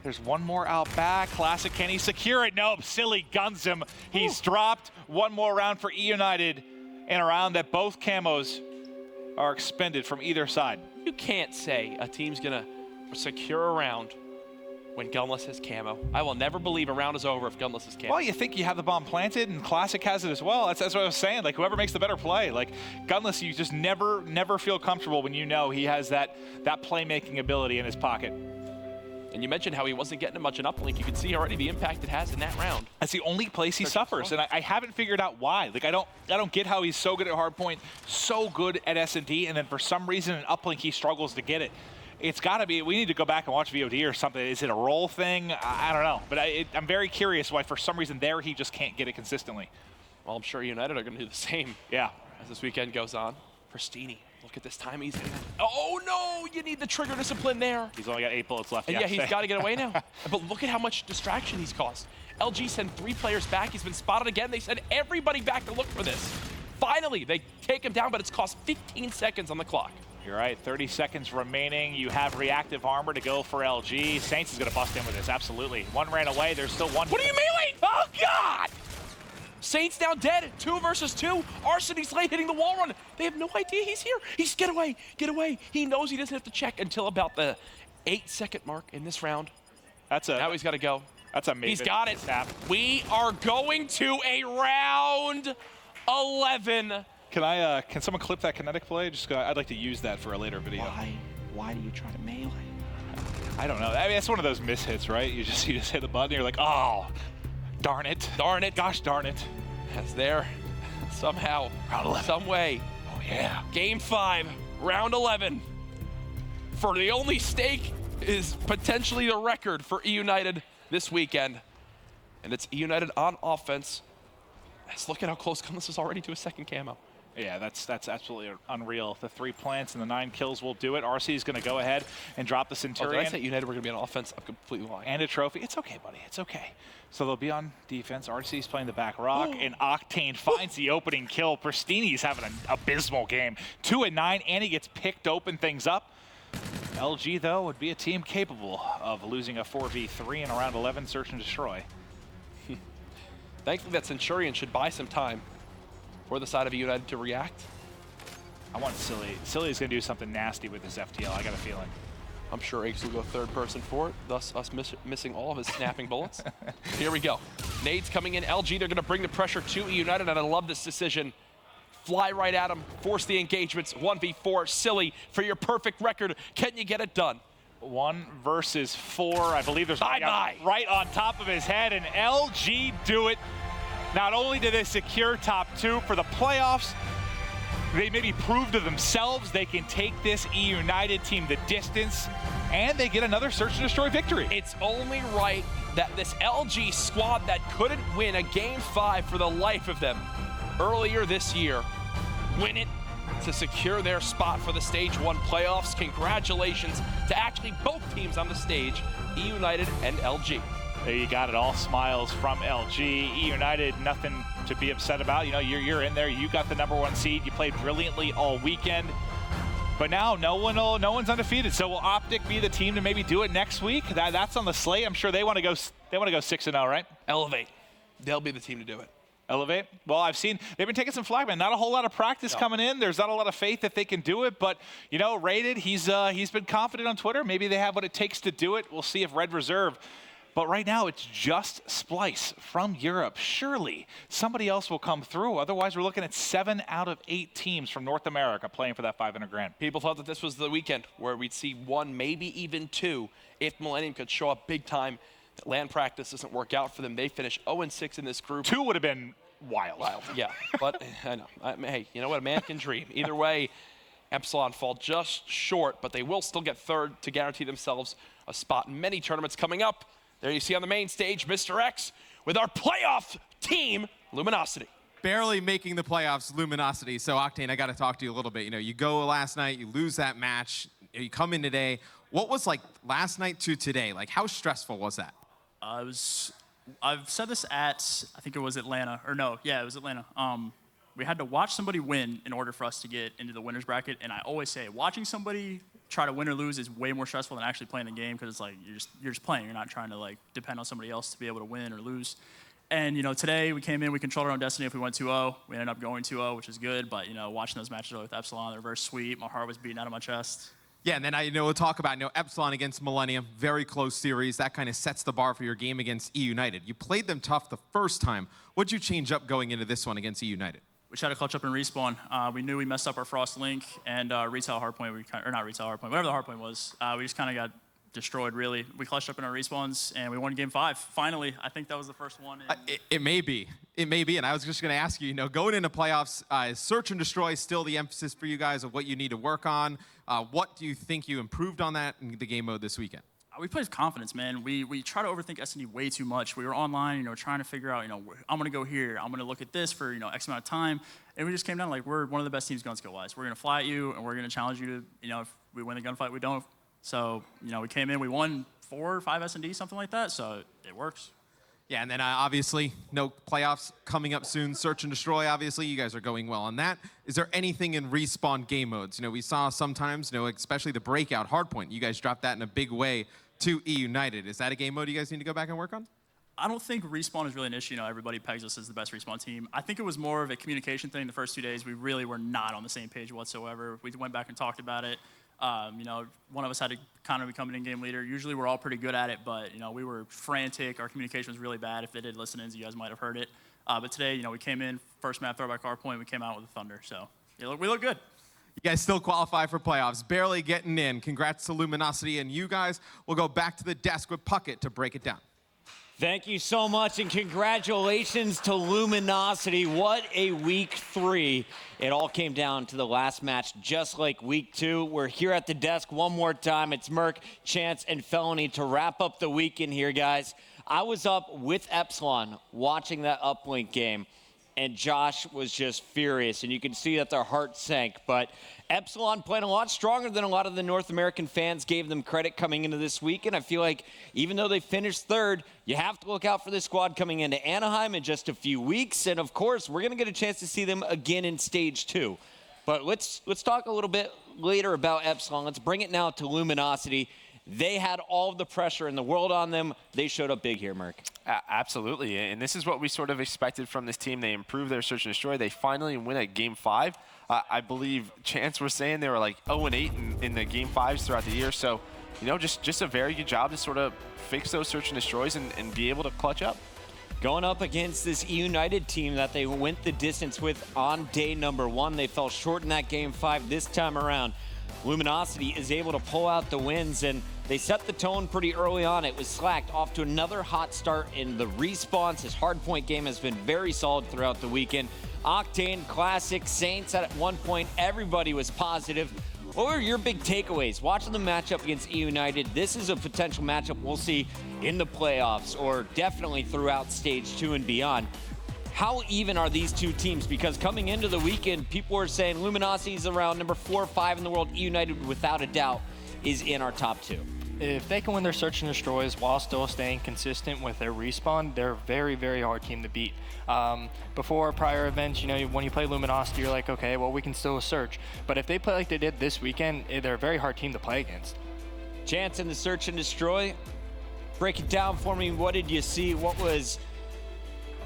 There's 1 more out back. Classic, can he secure it? Nope, Silly guns him. He's dropped. 1 more round for eUnited in a round that both camos are expended from either side. You can't say a team's gonna secure a round when Gunless has camo. I will never believe a round is over if Gunless has camo. Well, you think you have the bomb planted, and Classic has it as well. That's what I was saying. Like, whoever makes the better play. Like, Gunless, you just never feel comfortable when you know he has that playmaking ability in his pocket. And you mentioned how he wasn't getting much an uplink. You can see already the impact it has in that round. That's the only place he suffers, and I haven't figured out why. Like, I don't get how he's so good at hardpoint, so good at S&D, and then for some reason in uplink he struggles to get it. It's got to be, we need to go back and watch VOD or something. Is it a role thing? I don't know, but I'm very curious why for some reason there he just can't get it consistently. Well, I'm sure United are going to do the same. Yeah. As this weekend goes on. Pristini. Look at this time he's in. Oh no, you need the trigger discipline there. He's only got 8 bullets left. And yeah, he's got to get away now. But look at how much distraction he's caused. LG sent 3 players back. He's been spotted again. They sent everybody back to look for this. Finally, they take him down, but it's cost 15 seconds on the clock. You're right, 30 seconds remaining. You have reactive armor to go for LG. Saints is going to bust in with this, absolutely. 1 ran away, there's still 1. What do you melee? Oh God! Saints now dead, 2 versus 2. Arseny's late hitting the wall run. They have no idea he's here. He's get away, get away. He knows he doesn't have to check until about the 8-second mark in this round. Now he's got to go. That's a Maven. He's got it. We are going to a round 11. Can someone clip that kinetic play? I'd like to use that for a later video. Why do you try to melee? I don't know. I mean, it's one of those mishits, right? You just hit the button, and you're like, oh, darn it. Darn it. Gosh darn it. That's there. Somehow, some way. Oh, yeah. Game 5, round 11. For the only stake is potentially the record for eUnited this weekend. And it's eUnited on offense. Let's look at how close Gunless is already to a second camo. Yeah, that's absolutely unreal. The 3 plants and the 9 kills will do it. RC is going to go ahead and drop the Centurion. Did I say United were going to be on offense? I'm completely lying. And a trophy. It's okay, buddy. It's okay. So they'll be on defense. RC's playing the back rock, and Octane finds the opening kill. Pristini's having an abysmal game. 2 and 9, and he gets picked open things up. LG, though, would be a team capable of losing a 4v3 in around 11 search and destroy. Thankfully, that Centurion should buy some time for the side of eUnited to react. I want Silly. Silly's going to do something nasty with this FTL. I got a feeling. I'm sure Eggs will go 3rd person for it, thus us missing all of his snapping bullets. Here we go. Nades coming in. LG, they're going to bring the pressure to eUnited, and I love this decision. Fly right at him, force the engagements. 1v4. Silly, for your perfect record, can you get it done? 1 versus 4. I believe there's right on top of his head, and LG do it. Not only do they secure top 2 for the playoffs, they maybe prove to themselves they can take this eUnited team the distance, and they get another search and destroy victory. It's only right that this LG squad that couldn't win a Game 5 for the life of them earlier this year win it to secure their spot for the Stage 1 playoffs. Congratulations to actually both teams on the stage, eUnited and LG. There you got it, all smiles from LG. eUnited, nothing to be upset about. You know, you're in there, you got the #1 seed, you played brilliantly all weekend. But now no one's undefeated. So will Optic be the team to maybe do it next week? That's on the slate. I'm sure they want to go 6-0, right? Elevate. They'll be the team to do it. Elevate? Well, I've seen they've been taking some flag, man. Not a whole lot of practice coming in. There's not a lot of faith that they can do it, but you know, Rated, he's been confident on Twitter. Maybe they have what it takes to do it. We'll see if Red Reserve. But right now, it's just Splice from Europe. Surely somebody else will come through. Otherwise, we're looking at 7 out of 8 teams from North America playing for that $500,000. People thought that this was the weekend where we'd see 1, maybe even 2, if Millennium could show up big time. Land practice doesn't work out for them. They finish 0-6 in this group. 2 would have been wild. Yeah, but I know. Hey, you know what? A man can dream. Either way, Epsilon fall just short, but they will still get third to guarantee themselves a spot in many tournaments coming up. There you see on the main stage, Mr. X with our playoff team, Luminosity. Barely making the playoffs, Luminosity. So, Octane, I got to talk to you a little bit. You know, you go last night, you lose that match, you come in today. What was like last night to today? Like, how stressful was that? I've said this at, I think it was Atlanta, or no, yeah, it was Atlanta. We had to watch somebody win in order for us to get into the winner's bracket, and I always say watching somebody try to win or lose is way more stressful than actually playing the game, because it's like you're just playing. You're not trying to like depend on somebody else to be able to win or lose. And you know, today we came in, we controlled our own destiny. If we went 2-0, we ended up going 2-0, which is good. But you know, watching those matches with Epsilon, they're very sweet. My heart was beating out of my chest. Yeah, and then we'll talk about Epsilon against Millennium, very close series. That kind of sets the bar for your game against eUnited. You played them tough the first time. What'd you change up going into this one against eUnited? We tried to clutch up and respawn. We knew we messed up our Frost Link and retail hardpoint. Or not retail hardpoint, whatever the hardpoint was. We just kind of got destroyed, really. We clutched up in our respawns, and we won game 5. Finally, I think that was the first one. It may be. It may be, and I was just going to ask you, going into playoffs, is search and destroy still the emphasis for you guys of what you need to work on? What do you think you improved on that in the game mode this weekend? We played with confidence, man. We try to overthink S&D way too much. We were online, trying to figure out, I'm going to go here. I'm going to look at this for, X amount of time. And we just came down like, we're one of the best teams gun skill-wise. We're going to fly at you, and we're going to challenge you to, if we win the gunfight, we don't. So, we came in, we won 4 or 5 S&D, something like that. So it works. Yeah, and then obviously, playoffs coming up soon. Search and destroy, obviously, you guys are going well on that. Is there anything in respawn game modes? We saw sometimes, especially the breakout hardpoint. You guys dropped that in a big way to eUnited. Is that a game mode you guys need to go back and work on? I don't think respawn is really an issue. Everybody pegs us as the best respawn team. I think it was more of a communication thing the first 2 days. We really were not on the same page whatsoever. We went back and talked about it. One of us had to kind of become an in-game leader. Usually we're all pretty good at it, but, we were frantic. Our communication was really bad. If they did listen-ins, you guys might have heard it. But today, we came in, first map, throwback hardpoint, we came out with a Thunder. So we look good. You guys still qualify for playoffs, barely getting in. Congrats to Luminosity, and you guys will go back to the desk with Puckett to break it down. Thank you so much, and congratulations to Luminosity. What a week 3. It all came down to the last match, just like week 2. We're here at the desk one more time. It's Merc, Chance, and Felony to wrap up the weekend here, guys. I was up with Epsilon watching that uplink game, and Josh was just furious, and you can see that their heart sank. But Epsilon playing a lot stronger than a lot of the North American fans gave them credit coming into this week, and I feel like even though they finished 3rd, you have to look out for this squad coming into Anaheim in just a few weeks, and of course, we're going to get a chance to see them again in Stage 2. But let's talk a little bit later about Epsilon. Let's bring it now to Luminosity. They had all of the pressure in the world on them. They showed up big here, Merc. Absolutely, and this is what we sort of expected from this team. They improved their search and destroy. They finally win at Game 5. I believe Chance was saying they were like 0-8 in the Game 5s throughout the year. So, just a very good job to sort of fix those search and destroys and be able to clutch up. Going up against this eUnited team that they went the distance with on day number 1. They fell short in that Game 5 this time around. Luminosity is able to pull out the wins, and they set the tone pretty early on. It was slacked off to another hot start in the respawns. His hardpoint game has been very solid throughout the weekend. Octane, Classic, Saints, at one point, everybody was positive. What were your big takeaways watching the matchup against eUnited? This is a potential matchup we'll see in the playoffs, or definitely throughout Stage 2 and beyond. How even are these two teams? Because coming into the weekend, people were saying Luminosity is around number 4 or 5 in the world. eUnited, without a doubt, is in our top 2. If they can win their search and destroys while still staying consistent with their respawn, they're a very, very hard team to beat. Before prior events, when you play Luminosity, you're like, okay, well, we can still search. But if they play like they did this weekend, they're a very hard team to play against. Chance in the search and destroy. Break it down for me. What did you see? What was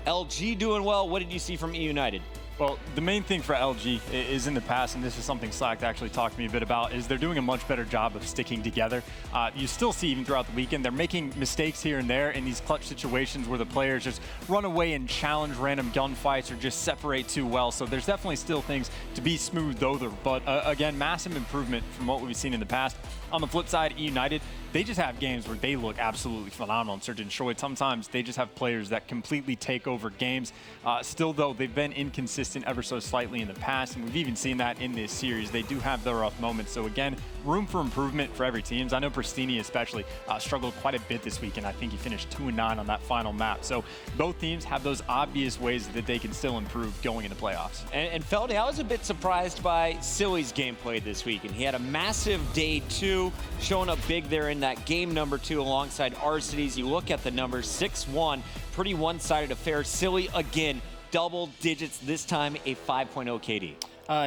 LG doing well. What did you see from eUnited? Well, the main thing for LG is in the past, and this is something Slack actually talked to me a bit about, is they're doing a much better job of sticking together. You still see even throughout the weekend, they're making mistakes here and there in these clutch situations where the players just run away and challenge random gunfights or just separate too well. So there's definitely still things to be smoothed over. But again, massive improvement from what we've seen in the past. On the flip side, eUnited, they just have games where they look absolutely phenomenal in Search and Destroy. Sometimes they just have players that completely take over games. Still, though, they've been inconsistent ever so slightly in the past, and we've even seen that in this series. They do have their rough moments. So again, room for improvement for every team. I know Pristini especially struggled quite a bit this weekend. I think he finished 2-9 on that final map. So both teams have those obvious ways that they can still improve going into playoffs. And Feldy, I was a bit surprised by Silly's gameplay this weekend. He had a massive day 2, showing up big there in that game number 2 alongside Arcides. You look at the numbers, 6-1, pretty one-sided affair. Silly, again, double digits, this time a 5.0 KD.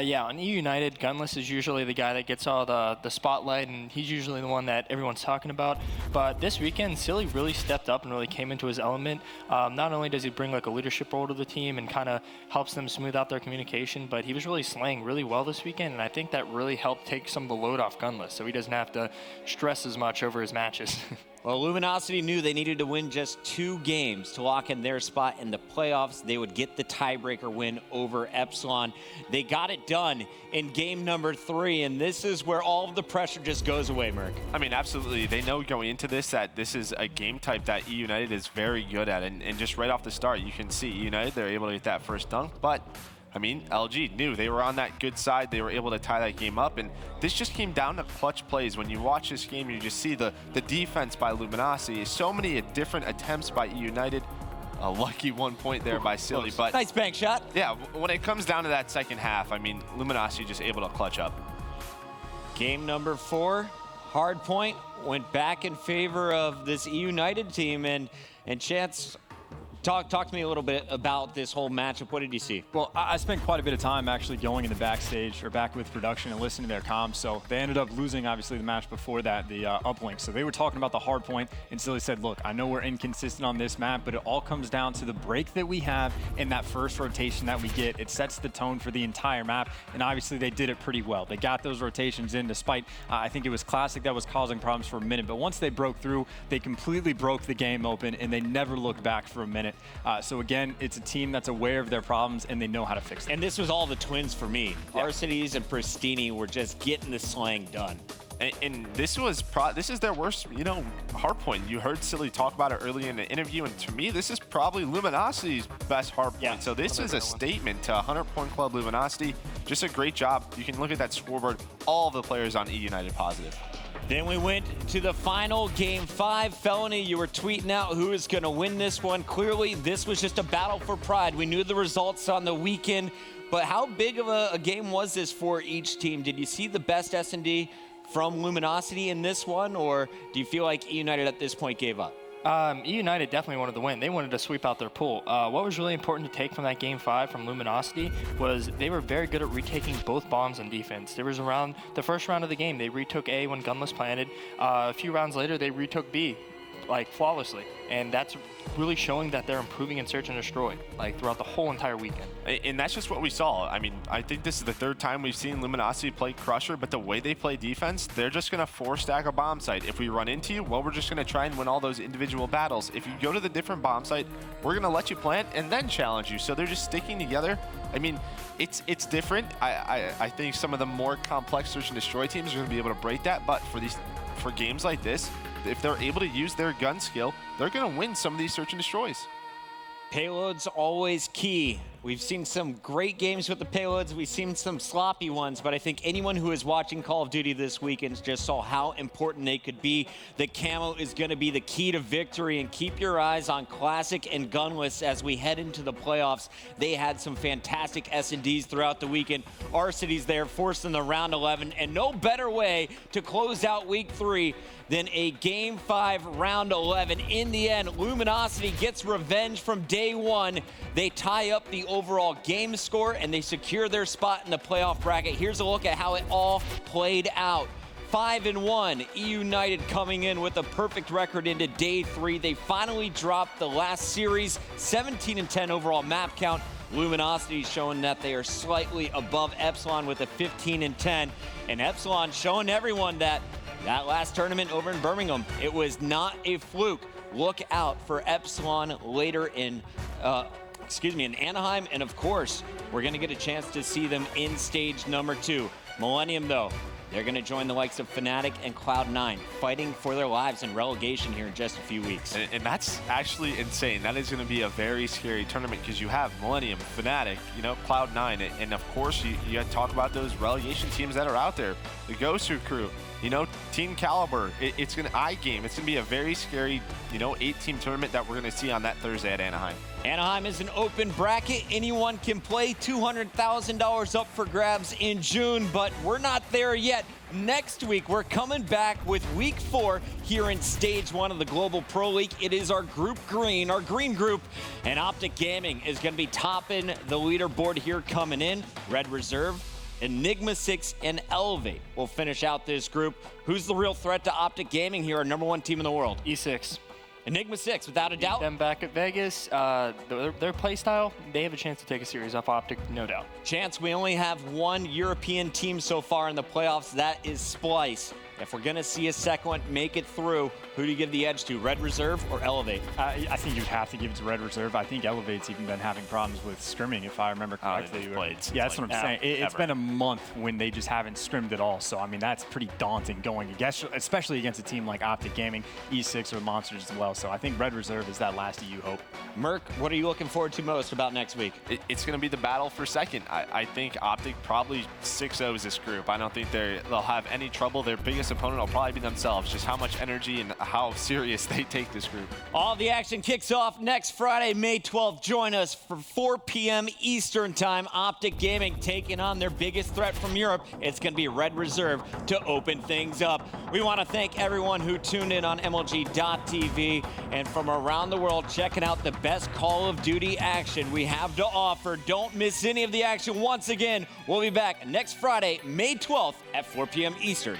Yeah, on eUnited, Gunless is usually the guy that gets all the spotlight, and he's usually the one that everyone's talking about. But this weekend, Silly really stepped up and really came into his element. Not only does he bring like a leadership role to the team and kind of helps them smooth out their communication, but he was really slaying really well this weekend, and I think that really helped take some of the load off Gunless, so he doesn't have to stress as much over his matches. Well, Luminosity knew they needed to win just 2 games to lock in their spot in the playoffs. They would get the tiebreaker win over Epsilon. They got it done in game number 3, and this is where all of the pressure just goes away, Merc. I mean, absolutely. They know going into this that this is a game type that eUnited is very good at, and just right off the start, you can see eUnited, they're able to get that first dunk, but I mean, LG knew they were on that good side. They were able to tie that game up, and this just came down to clutch plays. When you watch this game, you just see the defense by Luminosity. So many different attempts by eUnited. A lucky 1 point there by Silly, but nice bank shot. Yeah, when it comes down to that second half, I mean, Luminosity just able to clutch up. Game number 4, hard point went back in favor of this eUnited team, and Chance, Talk to me a little bit about this whole matchup. What did you see? Well, I spent quite a bit of time actually going in the backstage or back with production and listening to their comms. So they ended up losing, obviously, the match before that, the uplink. So they were talking about the hard point, and Silly said, look, I know we're inconsistent on this map, but it all comes down to the break that we have in that first rotation that we get. It sets the tone for the entire map, and obviously they did it pretty well. They got those rotations in despite, I think it was Classic that was causing problems for a minute, but once they broke through, they completely broke the game open, and they never looked back for a minute. So again, it's a team that's aware of their problems and they know how to fix them. And this was all the twins for me. Yeah. Arcides and Pristini were just getting the slang done. And this is their worst, hard point. You heard Silly talk about it early in the interview, and to me, this is probably Luminosity's best hard point. Yeah. So this is a statement to 100-point club Luminosity. Just a great job. You can look at that scoreboard. All the players on eUnited positive. Then we went to the final game 5. Felony, you were tweeting out who is going to win this one. Clearly, this was just a battle for pride. We knew the results on the weekend, but how big of a game was this for each team? Did you see the best S&D from Luminosity in this one, or do you feel like eUnited at this point gave up? eUnited definitely wanted to win. They wanted to sweep out their pool. What was really important to take from that game 5 from Luminosity was they were very good at retaking both bombs on defense. There was the first round of the game, they retook A when Gunless planted. A few rounds later, they retook B, flawlessly. And that's really showing that they're improving in Search and Destroy, throughout the whole entire weekend. And that's just what we saw. I mean, I think this is the 3rd time we've seen Luminosity play Crusher, but the way they play defense, they're just going to 4-stack a bomb site. If we run into you, well, we're just going to try and win all those individual battles. If you go to the different bomb site, we're going to let you plant and then challenge you. So they're just sticking together. I mean, it's different. I think some of the more complex Search and Destroy teams are going to be able to break that, but for games like this, if they're able to use their gun skill, they're going to win some of these Search and Destroys. Payload's always key. We've seen some great games with the payloads. We've seen some sloppy ones, but I think anyone who is watching Call of Duty this weekend just saw how important they could be. The camo is going to be the key to victory, and keep your eyes on Classic and Gunless as we head into the playoffs. They had some fantastic S&Ds throughout the weekend. Arcides there forced in the round 11, and no better way to close out week 3 than a game 5 round 11. In the end, Luminosity gets revenge from day 1. They tie up the overall game score and they secure their spot in the playoff bracket. Here's a look at how it all played out. 5-1. eUnited coming in with a perfect record into day 3. They finally dropped the last series, 17-10 overall map count. Luminosity showing that they are slightly above Epsilon with a 15-10. And Epsilon showing everyone that last tournament over in Birmingham, it was not a fluke. Look out for Epsilon later in Anaheim. And of course, we're going to get a chance to see them in stage number 2. Millennium, though, they're going to join the likes of Fnatic and Cloud9, fighting for their lives in relegation here in just a few weeks. And that's actually insane. That is going to be a very scary tournament because you have Millennium, Fnatic, Cloud9, and of course you talk about those relegation teams that are out there. The Gosu crew, Team Caliber. It's going to iGame. It's going to be a very scary, 8-team tournament that we're going to see on that Thursday at Anaheim. Anaheim is an open bracket. Anyone can play. $200,000 up for grabs in June, but we're not there yet. Next week, we're coming back with week 4 here in stage 1 of the Global Pro League. It is our group green, our green group, and Optic Gaming is going to be topping the leaderboard here coming in. Red Reserve, Enigma 6, and Elevate will finish out this group. Who's the real threat to Optic Gaming here, our #1 team in the world? E6. Enigma 6, without a doubt. Them back at Vegas, their play style, they have a chance to take a series off Optic, no doubt. Chance, we only have one European team so far in the playoffs. That is Splice. If we're going to see a second one make it through, who do you give the edge to, Red Reserve or Elevate? I think you'd have to give it to Red Reserve. I think Elevate's even been having problems with scrimming, if I remember correctly. Yeah, that's what I'm saying. It's been a month when they just haven't scrimmed at all. So, I mean, that's pretty daunting going against, especially against a team like Optic Gaming, E6 or Monsters as well. So I think Red Reserve is that last EU hope. Merc, what are you looking forward to most about next week? It's going to be the battle for second. I think Optic probably 6-0s this group. I don't think they'll have any trouble. Their biggest opponent will probably be themselves, just how much energy and how serious they take this group. All the action kicks off next Friday, May 12th. Join us for 4 p.m. Eastern Time. Optic Gaming taking on their biggest threat from Europe. It's going to be Red Reserve to open things up. We want to thank everyone who tuned in on MLG.TV and from around the world checking out the best Call of Duty action we have to offer. Don't miss any of the action. Once again, we'll be back next Friday, May 12th at 4 p.m. Eastern.